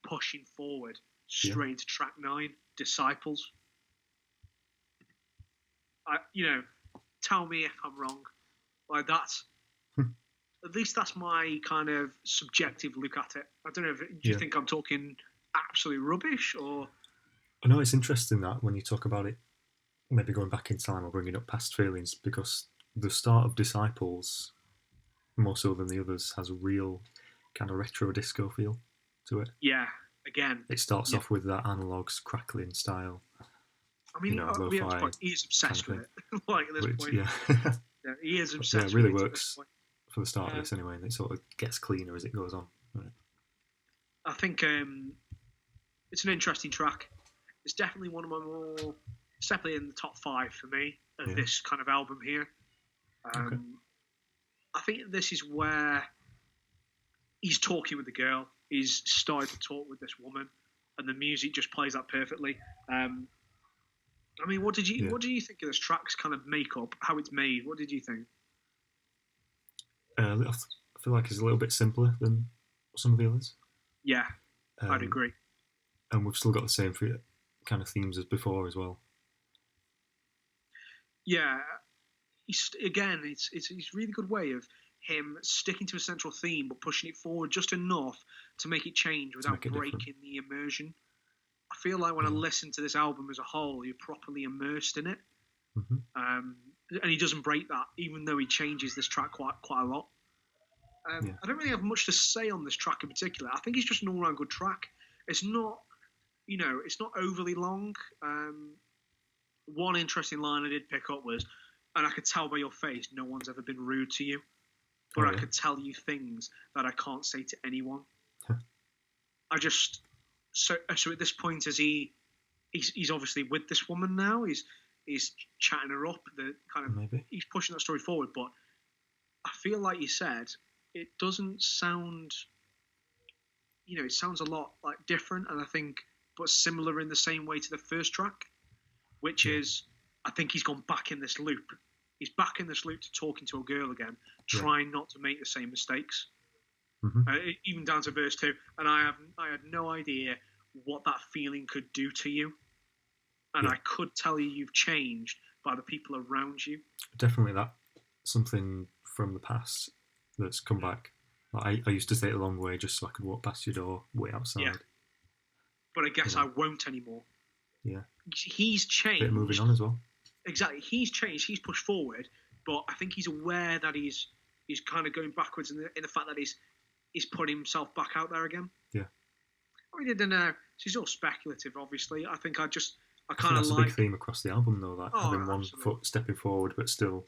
Pushing forward, straight into track 9, Disciples. Tell me if I'm wrong. Like that's... At least that's my kind of subjective look at it. I don't know. Do you think I'm talking absolute rubbish or... I know it's interesting that when you talk about it, maybe going back in time or bringing up past feelings, because the start of Disciples, more so than the others, has a real kind of retro disco feel to it. Yeah, again. It starts off with that analogs crackling style. I mean, he is obsessed with it. Like at this point. Yeah. He is obsessed with it. It really works for the start of this anyway, and it sort of gets cleaner as it goes on. Right? I think it's an interesting track. It's definitely one of my more... It's definitely in the top 5 for me of this kind of album here. I think this is where he's talking with the girl. He's started to talk with this woman, and the music just plays that perfectly. I mean, what did you think of this track's kind of makeup? How it's made? What did you think? I feel like it's a little bit simpler than some of the others. Yeah, I'd agree. And we've still got the same kind of themes as before as well. Yeah, it's a really good way of him sticking to a central theme but pushing it forward just enough to make it change without breaking the immersion. I feel like when I listen to this album as a whole, you're properly immersed in it. Mm-hmm. And he doesn't break that, even though he changes this track quite a lot. I don't really have much to say on this track in particular. I think it's just an all-round good track. It's not, it's not overly long. One interesting line I did pick up was, and I could tell by your face, no one's ever been rude to you. Or I could tell you things that I can't say to anyone. So at this point, he's obviously with this woman now. He's chatting her up. He's pushing that story forward. But I feel like you said, it doesn't sound, it sounds a lot like different, and I think, but similar in the same way to the first track. Which is, I think he's gone back in this loop. He's back in this loop to talking to a girl again, trying not to make the same mistakes. Mm-hmm. Even down to verse 2. And I had no idea what that feeling could do to you. And I could tell you've changed by the people around you. Definitely that. Something from the past that's come back. I used to take a long way just so I could walk past your door, way outside. Yeah. But I guess I won't anymore. Yeah. He's changed. Bit moving on as well. Exactly. He's changed. He's pushed forward, but I think he's aware that he's kind of going backwards in the fact that he's putting himself back out there again. Yeah. I mean, I don't know. It's all speculative, obviously. I think I kind of like... That's a big theme across the album, though, that having one foot stepping forward, but still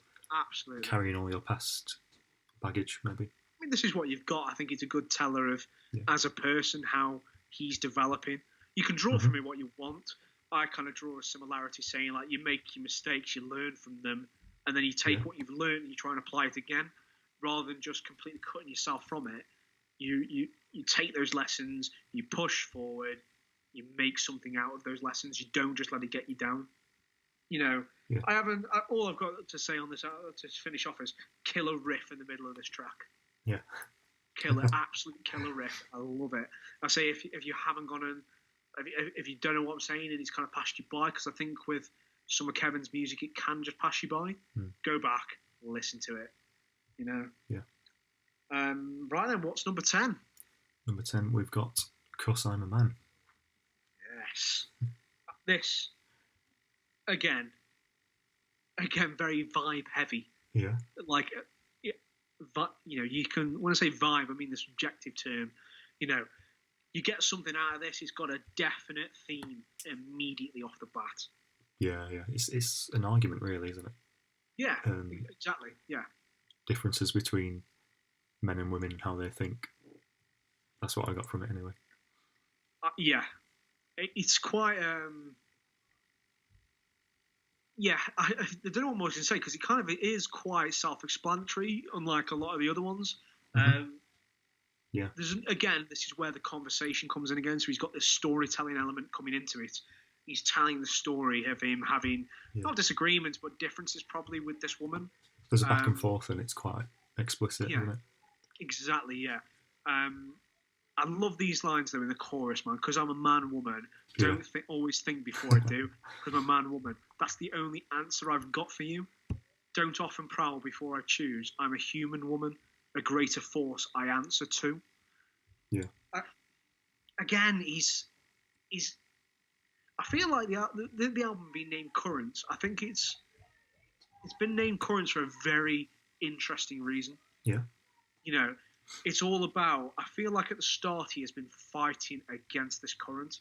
carrying all your past baggage, maybe. I mean, this is what you've got. I think it's a good teller of, as a person, how he's developing. You can draw from it what you want. I kind of draw a similarity, saying like you make your mistakes, you learn from them, and then you take what you've learned and you try and apply it again, rather than just completely cutting yourself from it. You take those lessons, you push forward, you make something out of those lessons. You don't just let it get you down. You know, I haven't. All I've got to say on this to finish off is killer riff in the middle of this track. Yeah, killer, absolute killer riff. I love it. I say if you haven't gone in, if you don't know what I'm saying and it's kind of passed you by, because I think with some of Kevin's music it can just pass you by. Go back, listen to it. You know. Yeah. Right then, what's number 10? Number 10, we've got "'Cause I'm a Man." Yes. This again, very vibe heavy. Yeah. Like, but you know, you can, when I say vibe, I mean the subjective term. You know, you get something out of this. It's got a definite theme immediately off the bat. Yeah. It's an argument, really, isn't it? Yeah. Exactly. Yeah. Differences between men and women, how they think. That's what I got from it, anyway. Yeah. It's quite. Yeah, I don't know what more to say, because it is quite self-explanatory, unlike a lot of the other ones. Yeah. This is where the conversation comes in again. So he's got this storytelling element coming into it. He's telling the story of him having not disagreements, but differences probably with this woman. There's a back and forth, and it's quite explicit, isn't it? Exactly. Yeah. I love these lines though in the chorus, man. Because I'm a man, woman. Don't always think before I do. Because I'm a man, woman. That's the only answer I've got for you. Don't often prowl before I choose. I'm a human woman. A greater force I answer to. Yeah. Again, he's. I feel like the album being named Currents. I think it's been named Currents for a very interesting reason. Yeah. You know, it's all about. I feel like at the start he has been fighting against this current.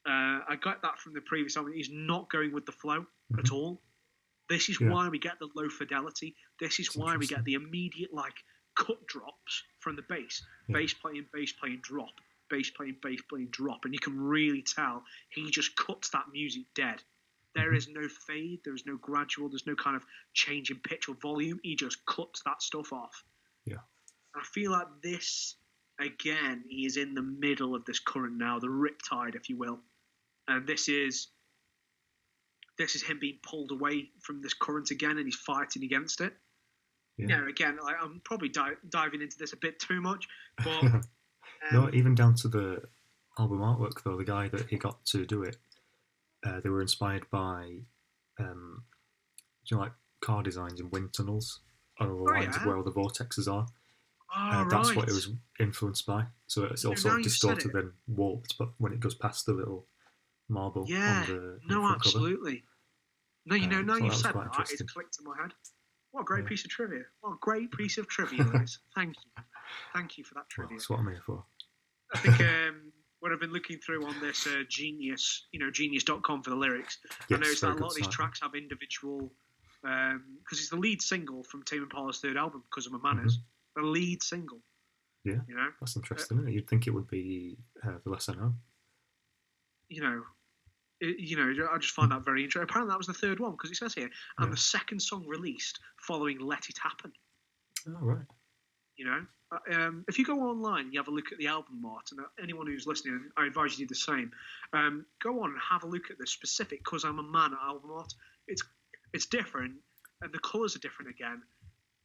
I got that from the previous album. He's not going with the flow at all. This is why we get the low fidelity. This is why we get the immediate cut drops from the bass. Bass playing, drop. Bass playing, drop. And you can really tell he just cuts that music dead. There is no fade. There is no gradual. There's no kind of change in pitch or volume. He just cuts that stuff off. Yeah. I feel like this, again, he is in the middle of this current now, the riptide, if you will. And this is him being pulled away from this current again, and he's fighting against it. Yeah. Now, again, I'm probably diving into this a bit too much, but... no, even down to the album artwork, though, the guy that he got to do it, they were inspired by, car designs in wind tunnels, or the lines of where all the vortexes are. That's what it was influenced by. So it's also distorted and warped, but when it goes past the little marble on the absolutely. Cover. No, you've said that. It's clicked in my head. What a great piece of trivia. What a great piece of trivia, guys. Thank you. Thank you for that trivia. Well, that's what I'm here for. I think when I've been looking through on this Genius, genius.com for the lyrics, I noticed that a lot of these tracks have individual, because it's the lead single from Tame Impala's third album, Because I'm a Man is. The lead single. Yeah. That's interesting, isn't it? You'd think it would be The Less I Know. I just find that very interesting. Apparently that was the third one, because it says here, and the second song released following Let It Happen. Oh, right. If you go online, you have a look at the album art, and anyone who's listening, I advise you do the same. Go on and have a look at the specific "Cause I'm a Man" album art. It's different, and the colours are different again,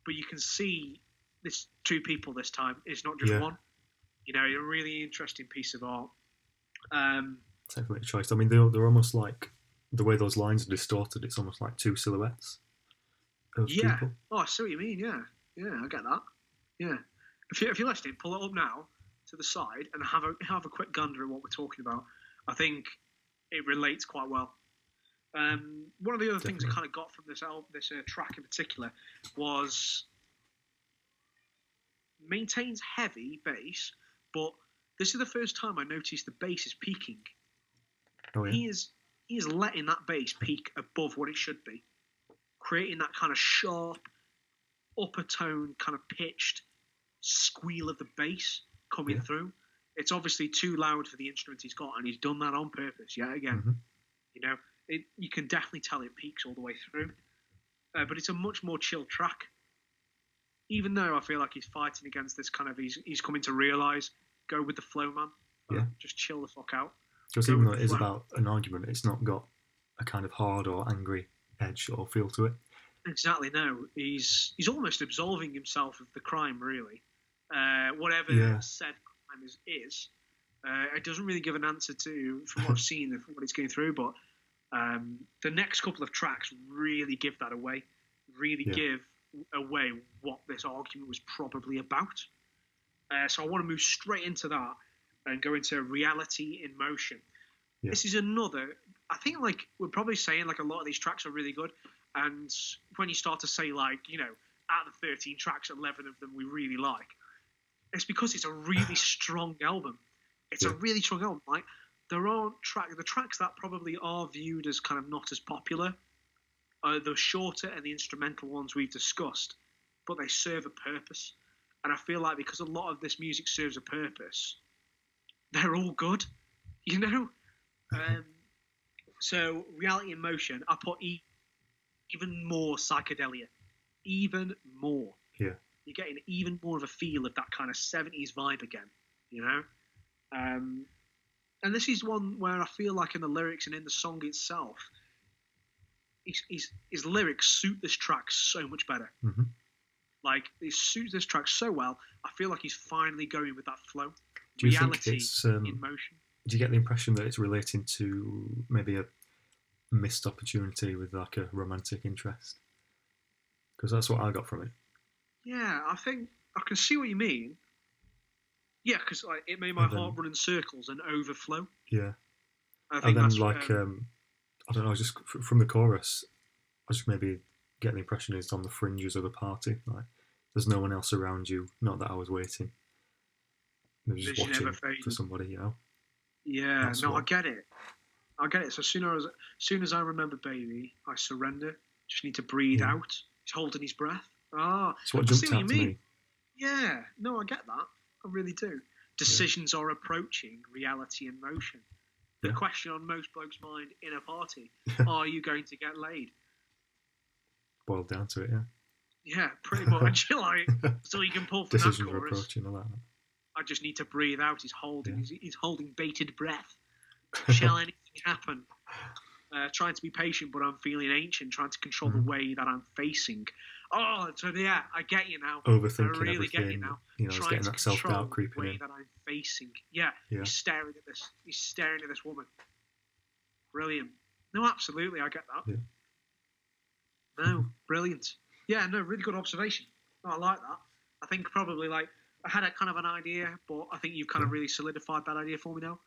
but you can see there's two people this time. It's not just one. A really interesting piece of art. Definitely a choice. I mean, they're almost like the way those lines are distorted. It's almost like two silhouettes of people. Oh, I see what you mean. Yeah, I get that. Yeah. If you're listening, pull it up now to the side and have a quick gander at what we're talking about. I think it relates quite well. One of the other things I kind of got from this track in particular was maintains heavy bass, but this is the first time I noticed the bass is peaking. Oh, yeah. He is letting that bass peak above what it should be, creating that kind of sharp, upper tone, kind of pitched squeal of the bass coming through. It's obviously too loud for the instrument he's got, and he's done that on purpose yet again. Mm-hmm. You know, you can definitely tell it peaks all the way through. But it's a much more chill track. Even though I feel like he's fighting against this kind of, he's coming to realise, go with the flow, man. Yeah. Just chill the fuck out. Because even though it is about an argument, it's not got a kind of hard or angry edge or feel to it. Exactly, no. He's almost absolving himself of the crime, really. Whatever said crime is. It doesn't really give an answer to, from what I've seen, of what it's going through, but the next couple of tracks really give that away. Really give away what this argument was probably about. So I want to move straight into that and go into Reality in Motion. Yeah. This is another, I think, like, we're probably saying, like, a lot of these tracks are really good, and when you start to say, like, you know, out of the 13 tracks, 11 of them we really like, it's because it's a really strong album. It's a really strong album. Like, there are the tracks that probably are viewed as kind of not as popular are the shorter and the instrumental ones we've discussed, but they serve a purpose. And I feel like because a lot of this music serves a purpose, they're all good, you know? So, Reality in Motion, I put even more psychedelia. Even more. Yeah. You're getting even more of a feel of that kind of 70s vibe again, you know? And this is one where I feel like in the lyrics and in the song itself, his lyrics suit this track so much better. Mm-hmm. Like, it suits this track so well. I feel like he's finally going with that flow. Do you Reality think it's in Motion. Do you get the impression that it's relating to maybe a missed opportunity with like a romantic interest? Because that's what I got from it. Yeah, I think I can see what you mean. Yeah, because like, it made my heart run in circles and overflow. Yeah. I think and then like I don't know, just from the chorus, I just maybe get the impression it's on the fringes of the party. Like, there's no one else around you. Not that I was waiting. Maybe just watching for somebody, you know. Yeah, I get it. I get it. So soon as I remember, baby, I surrender. Just need to breathe out. He's holding his breath. That's what jumped out to me. Yeah, no, I get that. I really do. Decisions are approaching, reality in motion. The question on most blokes' mind in a party: are you going to get laid? Boiled down to it, yeah. Yeah, pretty much. Like, so you can pull from decisions that chorus. Are approaching all that. I just need to breathe out. He's holding bated breath. Shall anything happen? Trying to be patient, but I'm feeling ancient. Trying to control the way that I'm facing. Oh, so yeah, I get you now. Overthinking I really everything. Get you now. You know, it's getting that self-doubt creeping in. The way in. that I'm facing. Yeah, he's staring at this. He's staring at this woman. Brilliant. No, absolutely, I get that. Yeah. No, brilliant. Yeah, no, really good observation. No, I like that. I think probably like I had a kind of an idea, but I think you've kind of really solidified that idea for me now.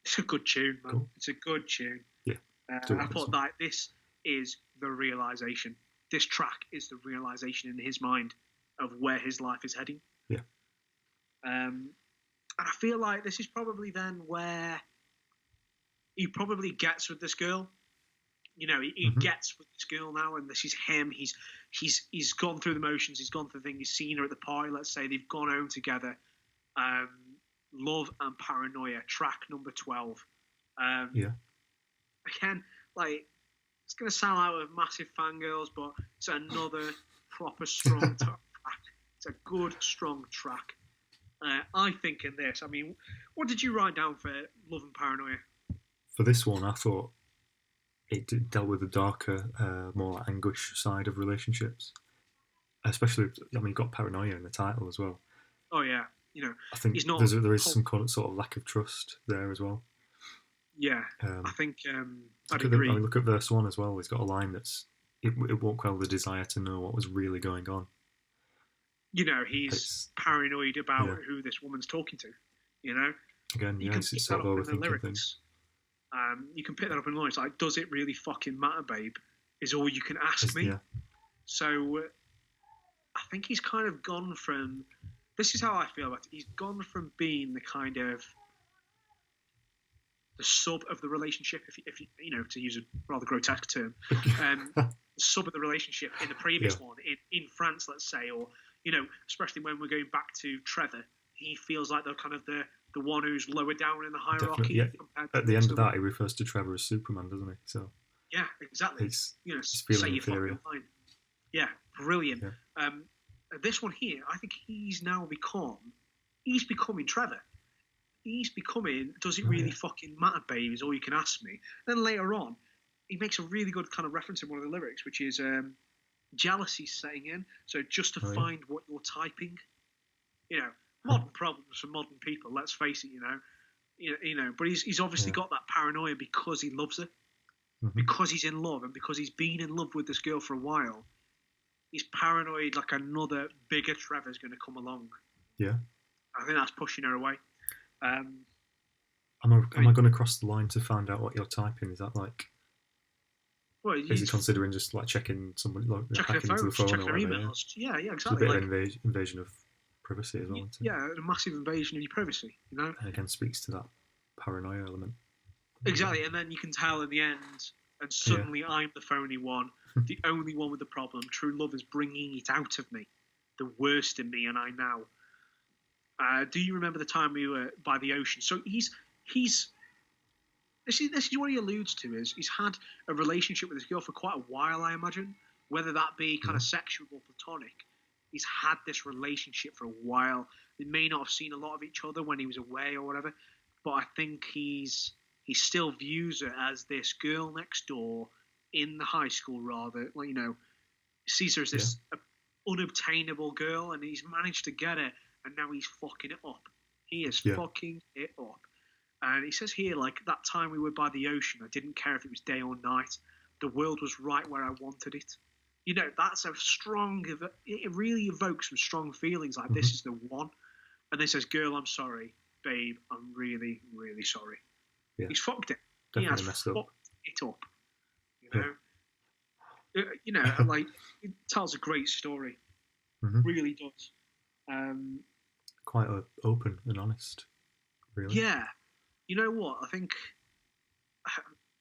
It's a good tune, man. Cool. It's a good tune. Yeah. I thought that this is the realization. This track is the realization in his mind of where his life is heading. Yeah. And I feel like this is probably then where he probably gets with this girl. You know, he gets with this girl now, and this is him. He's gone through the motions. He's gone through the thing. He's seen her at the party. Let's say they've gone home together. Love and Paranoia, track number 12. Again, like, it's going to sound like we're massive fangirls, but it's another proper strong track. It's a good, strong track. I think in this, I mean, what did you write down for Love and Paranoia? For this one, I thought it dealt with the darker, more like anguish side of relationships. Especially, I mean, you've got paranoia in the title as well. Oh, yeah. You know, I think there is some kind of sort of lack of trust there as well. Yeah, I think I'd agree. Look at verse 1 as well. He's got a line that's, it won't quell the desire to know what was really going on. You know, he's paranoid about who this woman's talking to, you know? Again, it's sort of overthinking things. You can pick that up in the lyrics. Like, does it really fucking matter, babe? Is all you can ask me. Yeah. So I think he's kind of gone from... This is how I feel about it. He's gone from being the kind of... the sub of the relationship, if you know, to use a rather grotesque term, the sub of the relationship in the previous one, in France, let's say, or, you know, especially when we're going back to Trevor, he feels like the kind of the one who's lower down in the hierarchy. Definitely, yeah. At the end of that, he refers to Trevor as Superman, doesn't he? So yeah, exactly. It's say feeling your fucking mind. Yeah, brilliant. Yeah. This one here, I think he's becoming Trevor. He's becoming, does it really fucking matter, babe, is all you can ask me. Then later on, he makes a really good kind of reference in one of the lyrics, which is jealousy setting in. So just to find what you're typing, modern problems for modern people. Let's face it, But he's obviously got that paranoia because he loves her, because he's in love, and because he's been in love with this girl for a while. He's paranoid like another bigger Trevor's going to come along. Yeah, I think that's pushing her away. Am I going to cross the line to find out what you're typing? Is that like? Well, is he considering just like checking someone, like checking hacking into the phone checking or her emails? Yeah, exactly. It's a bit of invasion of privacy as well. Yeah, a massive invasion of your privacy. And again, speaks to that paranoia element. Exactly, and then you can tell in the end, and suddenly I'm the phony one, the only one with the problem. True love is bringing it out of me, the worst in me, and I now. Do you remember the time we were by the ocean? So he's this is what he alludes to is he's had a relationship with this girl for quite a while, I imagine, whether that be kind of sexual or platonic. He's had this relationship for a while. They may not have seen a lot of each other when he was away or whatever, but I think he still views her as this girl next door in the high school, rather, sees her as this unobtainable girl, and he's managed to get her. And now he's fucking it up. He is fucking it up. And he says here, like, that time we were by the ocean, I didn't care if it was day or night. The world was right where I wanted it. That's a strong... It really evokes some strong feelings, like, this is the one. And then says, girl, I'm sorry. Babe, I'm really, really sorry. Yeah. He's fucked it. Definitely he has fucked it up. Like, it tells a great story. Really does. Quite open and honest, really. Yeah. You know what? I think,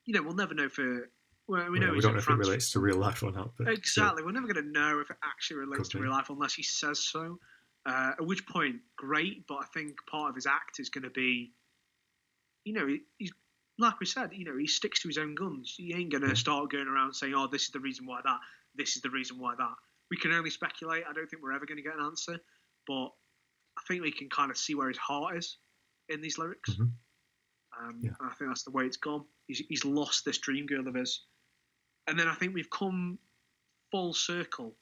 we'll never know for... Well, we don't know if it relates to real life or not. But exactly. We're never going to know if it actually relates to real life unless he says so. At which point, great, but I think part of his act is going to be, he's like we said, he sticks to his own guns. He ain't going to start going around saying, oh, this is the reason why that, this is the reason why that. We can only speculate. I don't think we're ever going to get an answer, but I think we can kind of see where his heart is in these lyrics. And I think that's the way it's gone. He's lost this dream girl of his. And then I think we've come full circle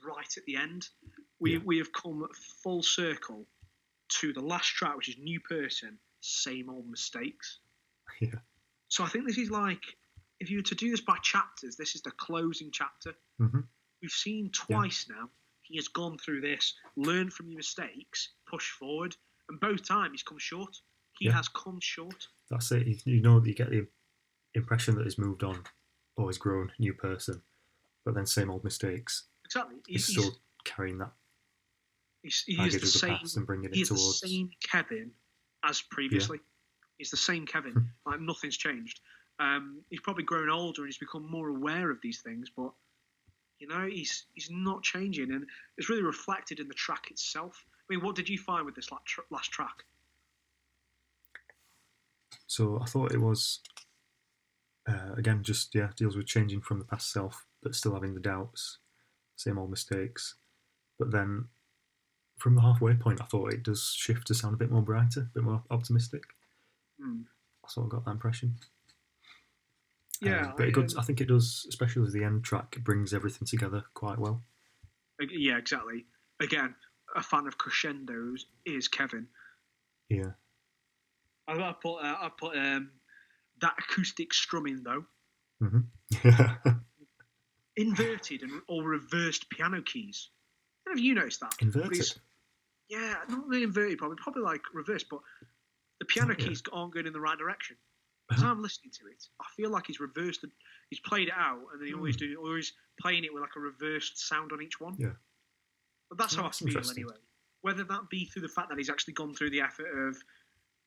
right at the end. We have come full circle to the last track, which is New Person, Same Old Mistakes. Yeah. So I think this is like, if you were to do this by chapters, this is the closing chapter. We've seen twice now. He has gone through this, learned from your mistakes, pushed forward, and both times he's come short. He has come short. That's it. You get the impression that he's moved on, or he's grown, new person, but then same old mistakes. Exactly. He's still carrying that. He is the same. And bringing he is towards... the same Kevin as previously. He's the same Kevin. Like nothing's changed. He's probably grown older and he's become more aware of these things, but he's not changing, and it's really reflected in the track itself. I mean, what did you find with this last track? So I thought it was, again, just, deals with changing from the past self, but still having the doubts, same old mistakes. But then, from the halfway point, I thought it does shift to sound a bit more brighter, a bit more optimistic. I sort of got that impression. Yeah. But I think it does, especially with the end track, it brings everything together quite well. Yeah, exactly. Again, a fan of crescendos is Kevin. Yeah. I put that acoustic strumming though. Yeah. Inverted or reversed piano keys. I don't know if you noticed that. Inverted? Yeah, not really inverted, probably like reversed, but the piano keys aren't going in the right direction. As I'm listening to it, I feel like he's reversed he's played it out, and then always playing it with like a reversed sound on each one. Yeah. But that's how I feel anyway. Whether that be through the fact that he's actually gone through the effort of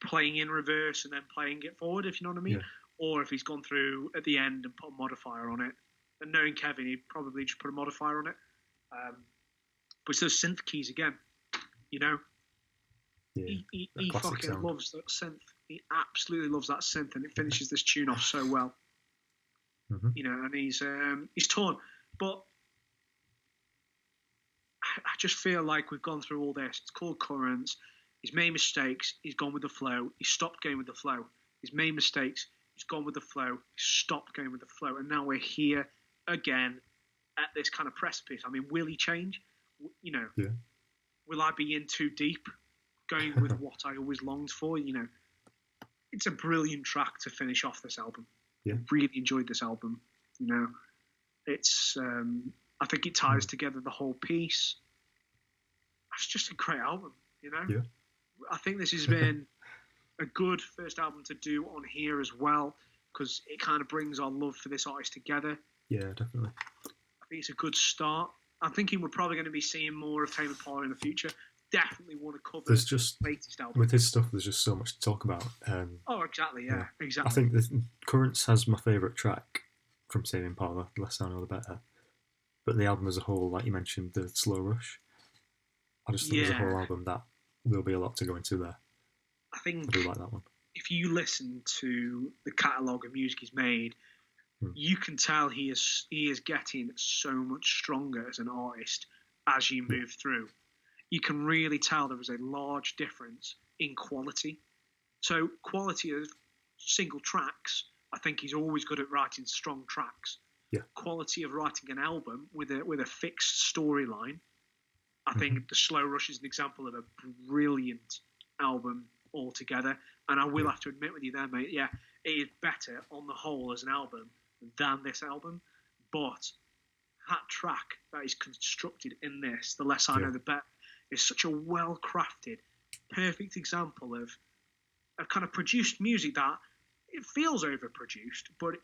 playing in reverse and then playing it forward, if you know what I mean, or if he's gone through at the end and put a modifier on it. And knowing Kevin, he'd probably just put a modifier on it. But it's those synth keys again, Yeah, he fucking sound. loves that synth. He absolutely loves that synth, and it finishes this tune off so well. Mm-hmm. You know, and he's torn, but I just feel like we've gone through all this. It's called currents. He's made mistakes. He's gone with the flow. He stopped going with the flow. He's made mistakes. He's gone with the flow. He stopped going with the flow, and now we're here again at this kind of precipice. I mean, will he change? You know, yeah. Will I be in too deep, going with what I always longed for? You know, it's a brilliant track to finish off this album. Yeah. I really enjoyed this album. You know, it's I think it ties together the whole piece. It's just a great album. You know, yeah. I think this has been a good first album to do on here as well, because it kind of brings our love for this artist together. Yeah, definitely. I think it's a good start. I'm thinking we're probably going to be seeing more of Tame Impala in the future. Definitely want to cover there's just latest album. With his stuff. There's just so much to talk about. Oh, exactly. Yeah, exactly. I think Currents has my favourite track from Tame Impala. The less I know, the better. But the album as a whole, like you mentioned, the Slow Rush. I just think as a whole album that will be a lot to go into there. I do like that one. If you listen to the catalogue of music he's made, you can tell he is getting so much stronger as an artist as you move through. You can really tell there is a large difference in quality. So quality of single tracks, I think he's always good at writing strong tracks. Yeah. Quality of writing an album with a fixed storyline. I think The Slow Rush is an example of a brilliant album altogether. And I will have to admit with you there, mate, yeah, it is better on the whole as an album than this album. But that track that is constructed in this, The Less I Know, the Better, is such a well-crafted, perfect example of kind of produced music that it feels overproduced, but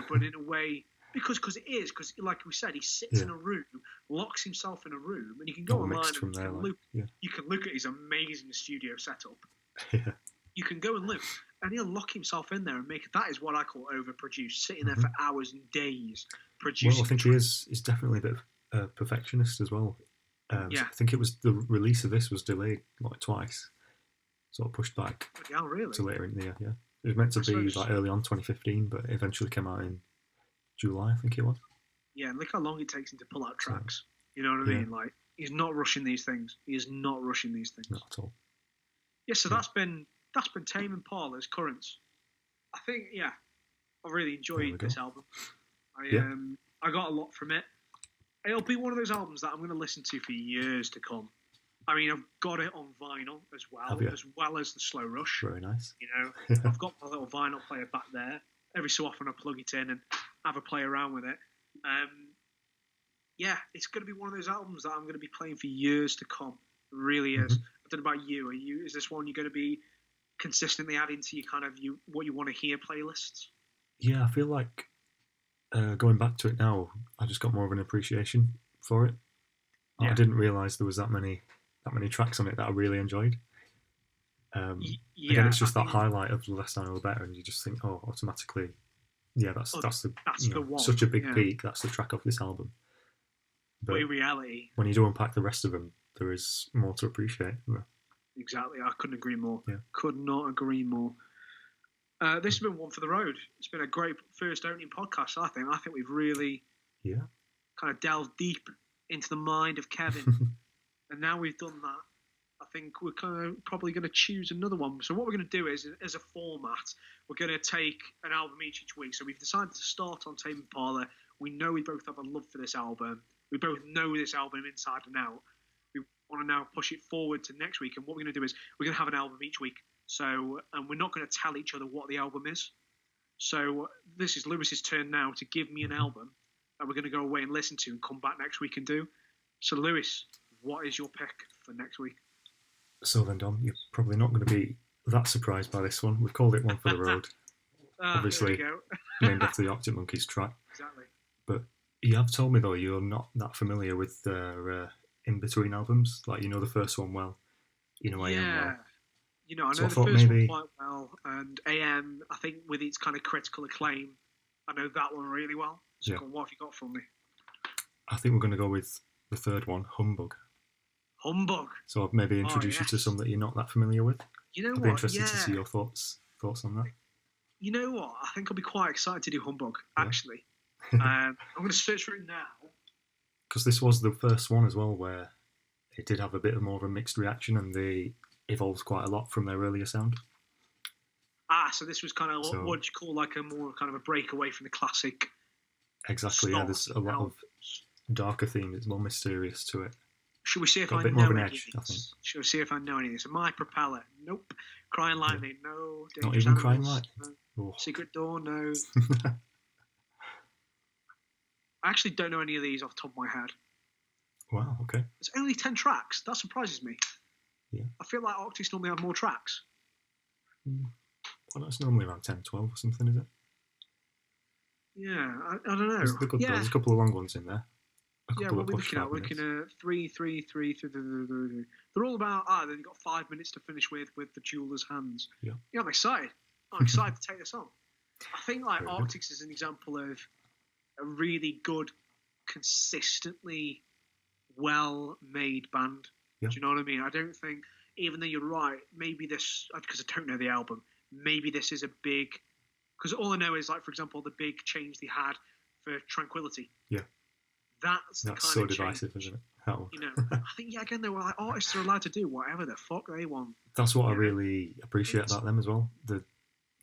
but in a way, because it is, because like we said, he sits in a room, locks himself in a room, and you can go online and you can look at his amazing studio setup. Yeah. You can go and look, and he'll lock himself in there and make that is what I call overproduced, sitting there for hours and days producing. Well, I think he's definitely a bit of a perfectionist as well. I think it was the release of this was delayed like twice, sort of pushed back to later in the year. Yeah, it was meant to be like early on 2015, but it eventually came out in July, I think it was. Yeah, and look how long it takes him to pull out tracks. You know what I mean? Like, he's not rushing these things. He is not rushing these things. Not at all. Yeah, so that's been Tame Impala's Currents. I think, I really enjoyed this album. I got a lot from it. It'll be one of those albums that I'm going to listen to for years to come. I mean, I've got it on vinyl as well as the Slow Rush. Very nice. You know, I've got my little vinyl player back there. Every so often I plug it in and have a play around with it. It's going to be one of those albums that I'm going to be playing for years to come. It really is. I don't know about you. Is this one you're going to be consistently adding to your kind of what you want to hear playlists? Yeah, I feel like going back to it now, I just got more of an appreciation for it. I didn't realise there was that many tracks on it that I really enjoyed. Again, it's just that highlight of The Less I Know, the Better, and you just think, oh, automatically, that's the one. Such a big peak. That's the track off this album. But in reality, when you do unpack the rest of them, there is more to appreciate. Exactly, I couldn't agree more. Yeah. Could not agree more. This has been One for the Road. It's been a great first opening podcast, I think. I think we've really kind of delved deep into the mind of Kevin. And now we've done that, I think we're kind of probably going to choose another one. So what we're going to do is, as a format, we're going to take an album each week. So we've decided to start on Tame Impala. We know we both have a love for this album. We both know this album inside and out. We want to now push it forward to next week. And what we're going to do is we're going to have an album each week. So, and we're not going to tell each other what the album is. So this is Lewis's turn now to give me an album that we're going to go away and listen to and come back next week and do. So Lewis, what is your pick for next week? So then, Dom, you're probably not going to be that surprised by this one. We've called it One for the Road. Obviously, named after the Arctic Monkeys track. Exactly. But you have told me, though, you're not that familiar with their in-between albums. Like, you know the first one well. You know AM well. You know, I know the first one quite well. And AM, I think with its kind of critical acclaim, I know that one really well. So what have you got for me? I think we're going to go with the third one, Humbug. Humbug. So I'll maybe introduce you to some that you're not that familiar with. You know I'd what? be interested to see your thoughts on that. You know what? I think I'll be quite excited to do Humbug, actually. I'm going to search for it now. Because this was the first one as well where it did have a bit more of a mixed reaction and they evolved quite a lot from their earlier sound. So this was kind of what you call like a more kind of a breakaway from the classic. Exactly, yeah. There's a lot of darker themes. It's more mysterious to it. Should we see if I know any of this? Should we see if I know any of this? My Propeller, nope. Crying Lightning, no. Not even Animals, Crying Lightning. No. Secret Door, no. I actually don't know any of these off the top of my head. Wow, okay. There's only 10 tracks. That surprises me. Yeah. I feel like Arctics normally have more tracks. Well, that's normally around 10, 12 or something, is it? Yeah, I don't know. There's a couple of long ones in there. Yeah, what are we looking at? We're looking at 3. They're all about, they've got 5 minutes to finish with the Jeweler's Hands. Yeah, I'm excited. I'm excited to take this on. I think like Arctics is an example of a really good, consistently well-made band. Yeah. Do you know what I mean? I don't think, even though you're right, maybe this, because I don't know the album, maybe this is a big, because all I know is, like, for example, the big change they had for Tranquility. Yeah. That's the kind so of divisive, change, isn't it? How? You know, I think, again, they were like, artists are allowed to do whatever the fuck they want. That's what I really appreciate about them as well. They're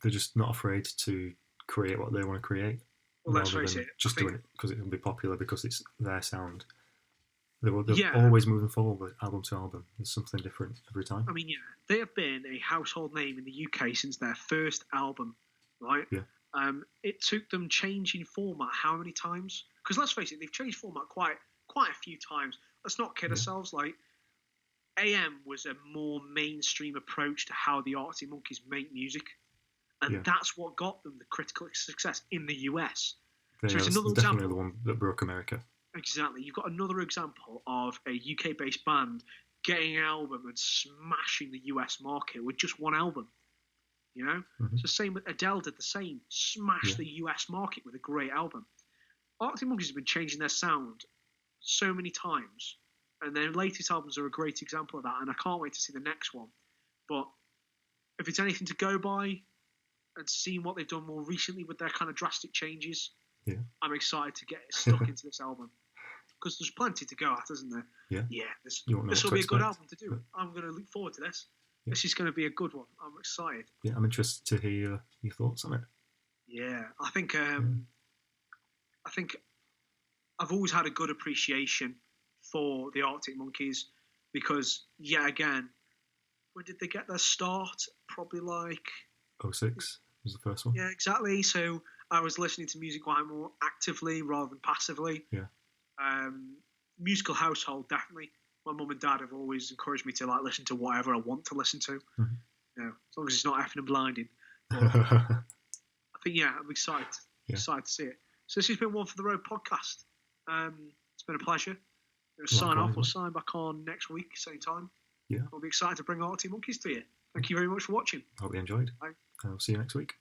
just not afraid to create what they want to create. Well, let's face it. Just doing it because it will be popular, because it's their sound. They're always moving forward, album to album. There's something different every time. I mean, yeah, they have been a household name in the UK since their first album, right? Yeah. It took them changing format how many times? Because let's face it, they've changed format quite a few times. Let's not kid ourselves. Like, AM was a more mainstream approach to how the Arctic Monkeys make music, and that's what got them the critical success in the US. So it's another example. Definitely the one that broke America. Exactly. You've got another example of a UK-based band getting an album and smashing the US market with just one album. You know? Mm-hmm. It's the same with Adele did the same. Smashed the US market with a great album. Arctic Monkeys have been changing their sound so many times, and their latest albums are a great example of that, and I can't wait to see the next one. But if it's anything to go by, and seeing what they've done more recently with their kind of drastic changes, I'm excited to get stuck into this album. Because there's plenty to go at, isn't there? Yeah. This will be a good album to do. I'm going to look forward to this. Yeah. This is going to be a good one. I'm excited. Yeah, I'm interested to hear your thoughts on it. Yeah, I think I've always had a good appreciation for the Arctic Monkeys because, again, when did they get their start? Probably like 06 was the first one. Yeah, exactly. So I was listening to music quite more actively rather than passively. Yeah. Musical household, definitely. My mum and dad have always encouraged me to like listen to whatever I want to listen to. Mm-hmm. You know, as long as it's not effing and blinding. I think, I'm excited. Excited to see it. So this has been One for the Road podcast. It's been a pleasure. We'll sign off. We'll sign back on next week, same time. Yeah. We'll be excited to bring Arctic Monkeys to you. Thank you very much for watching. Hope you enjoyed. Bye. I'll see you next week.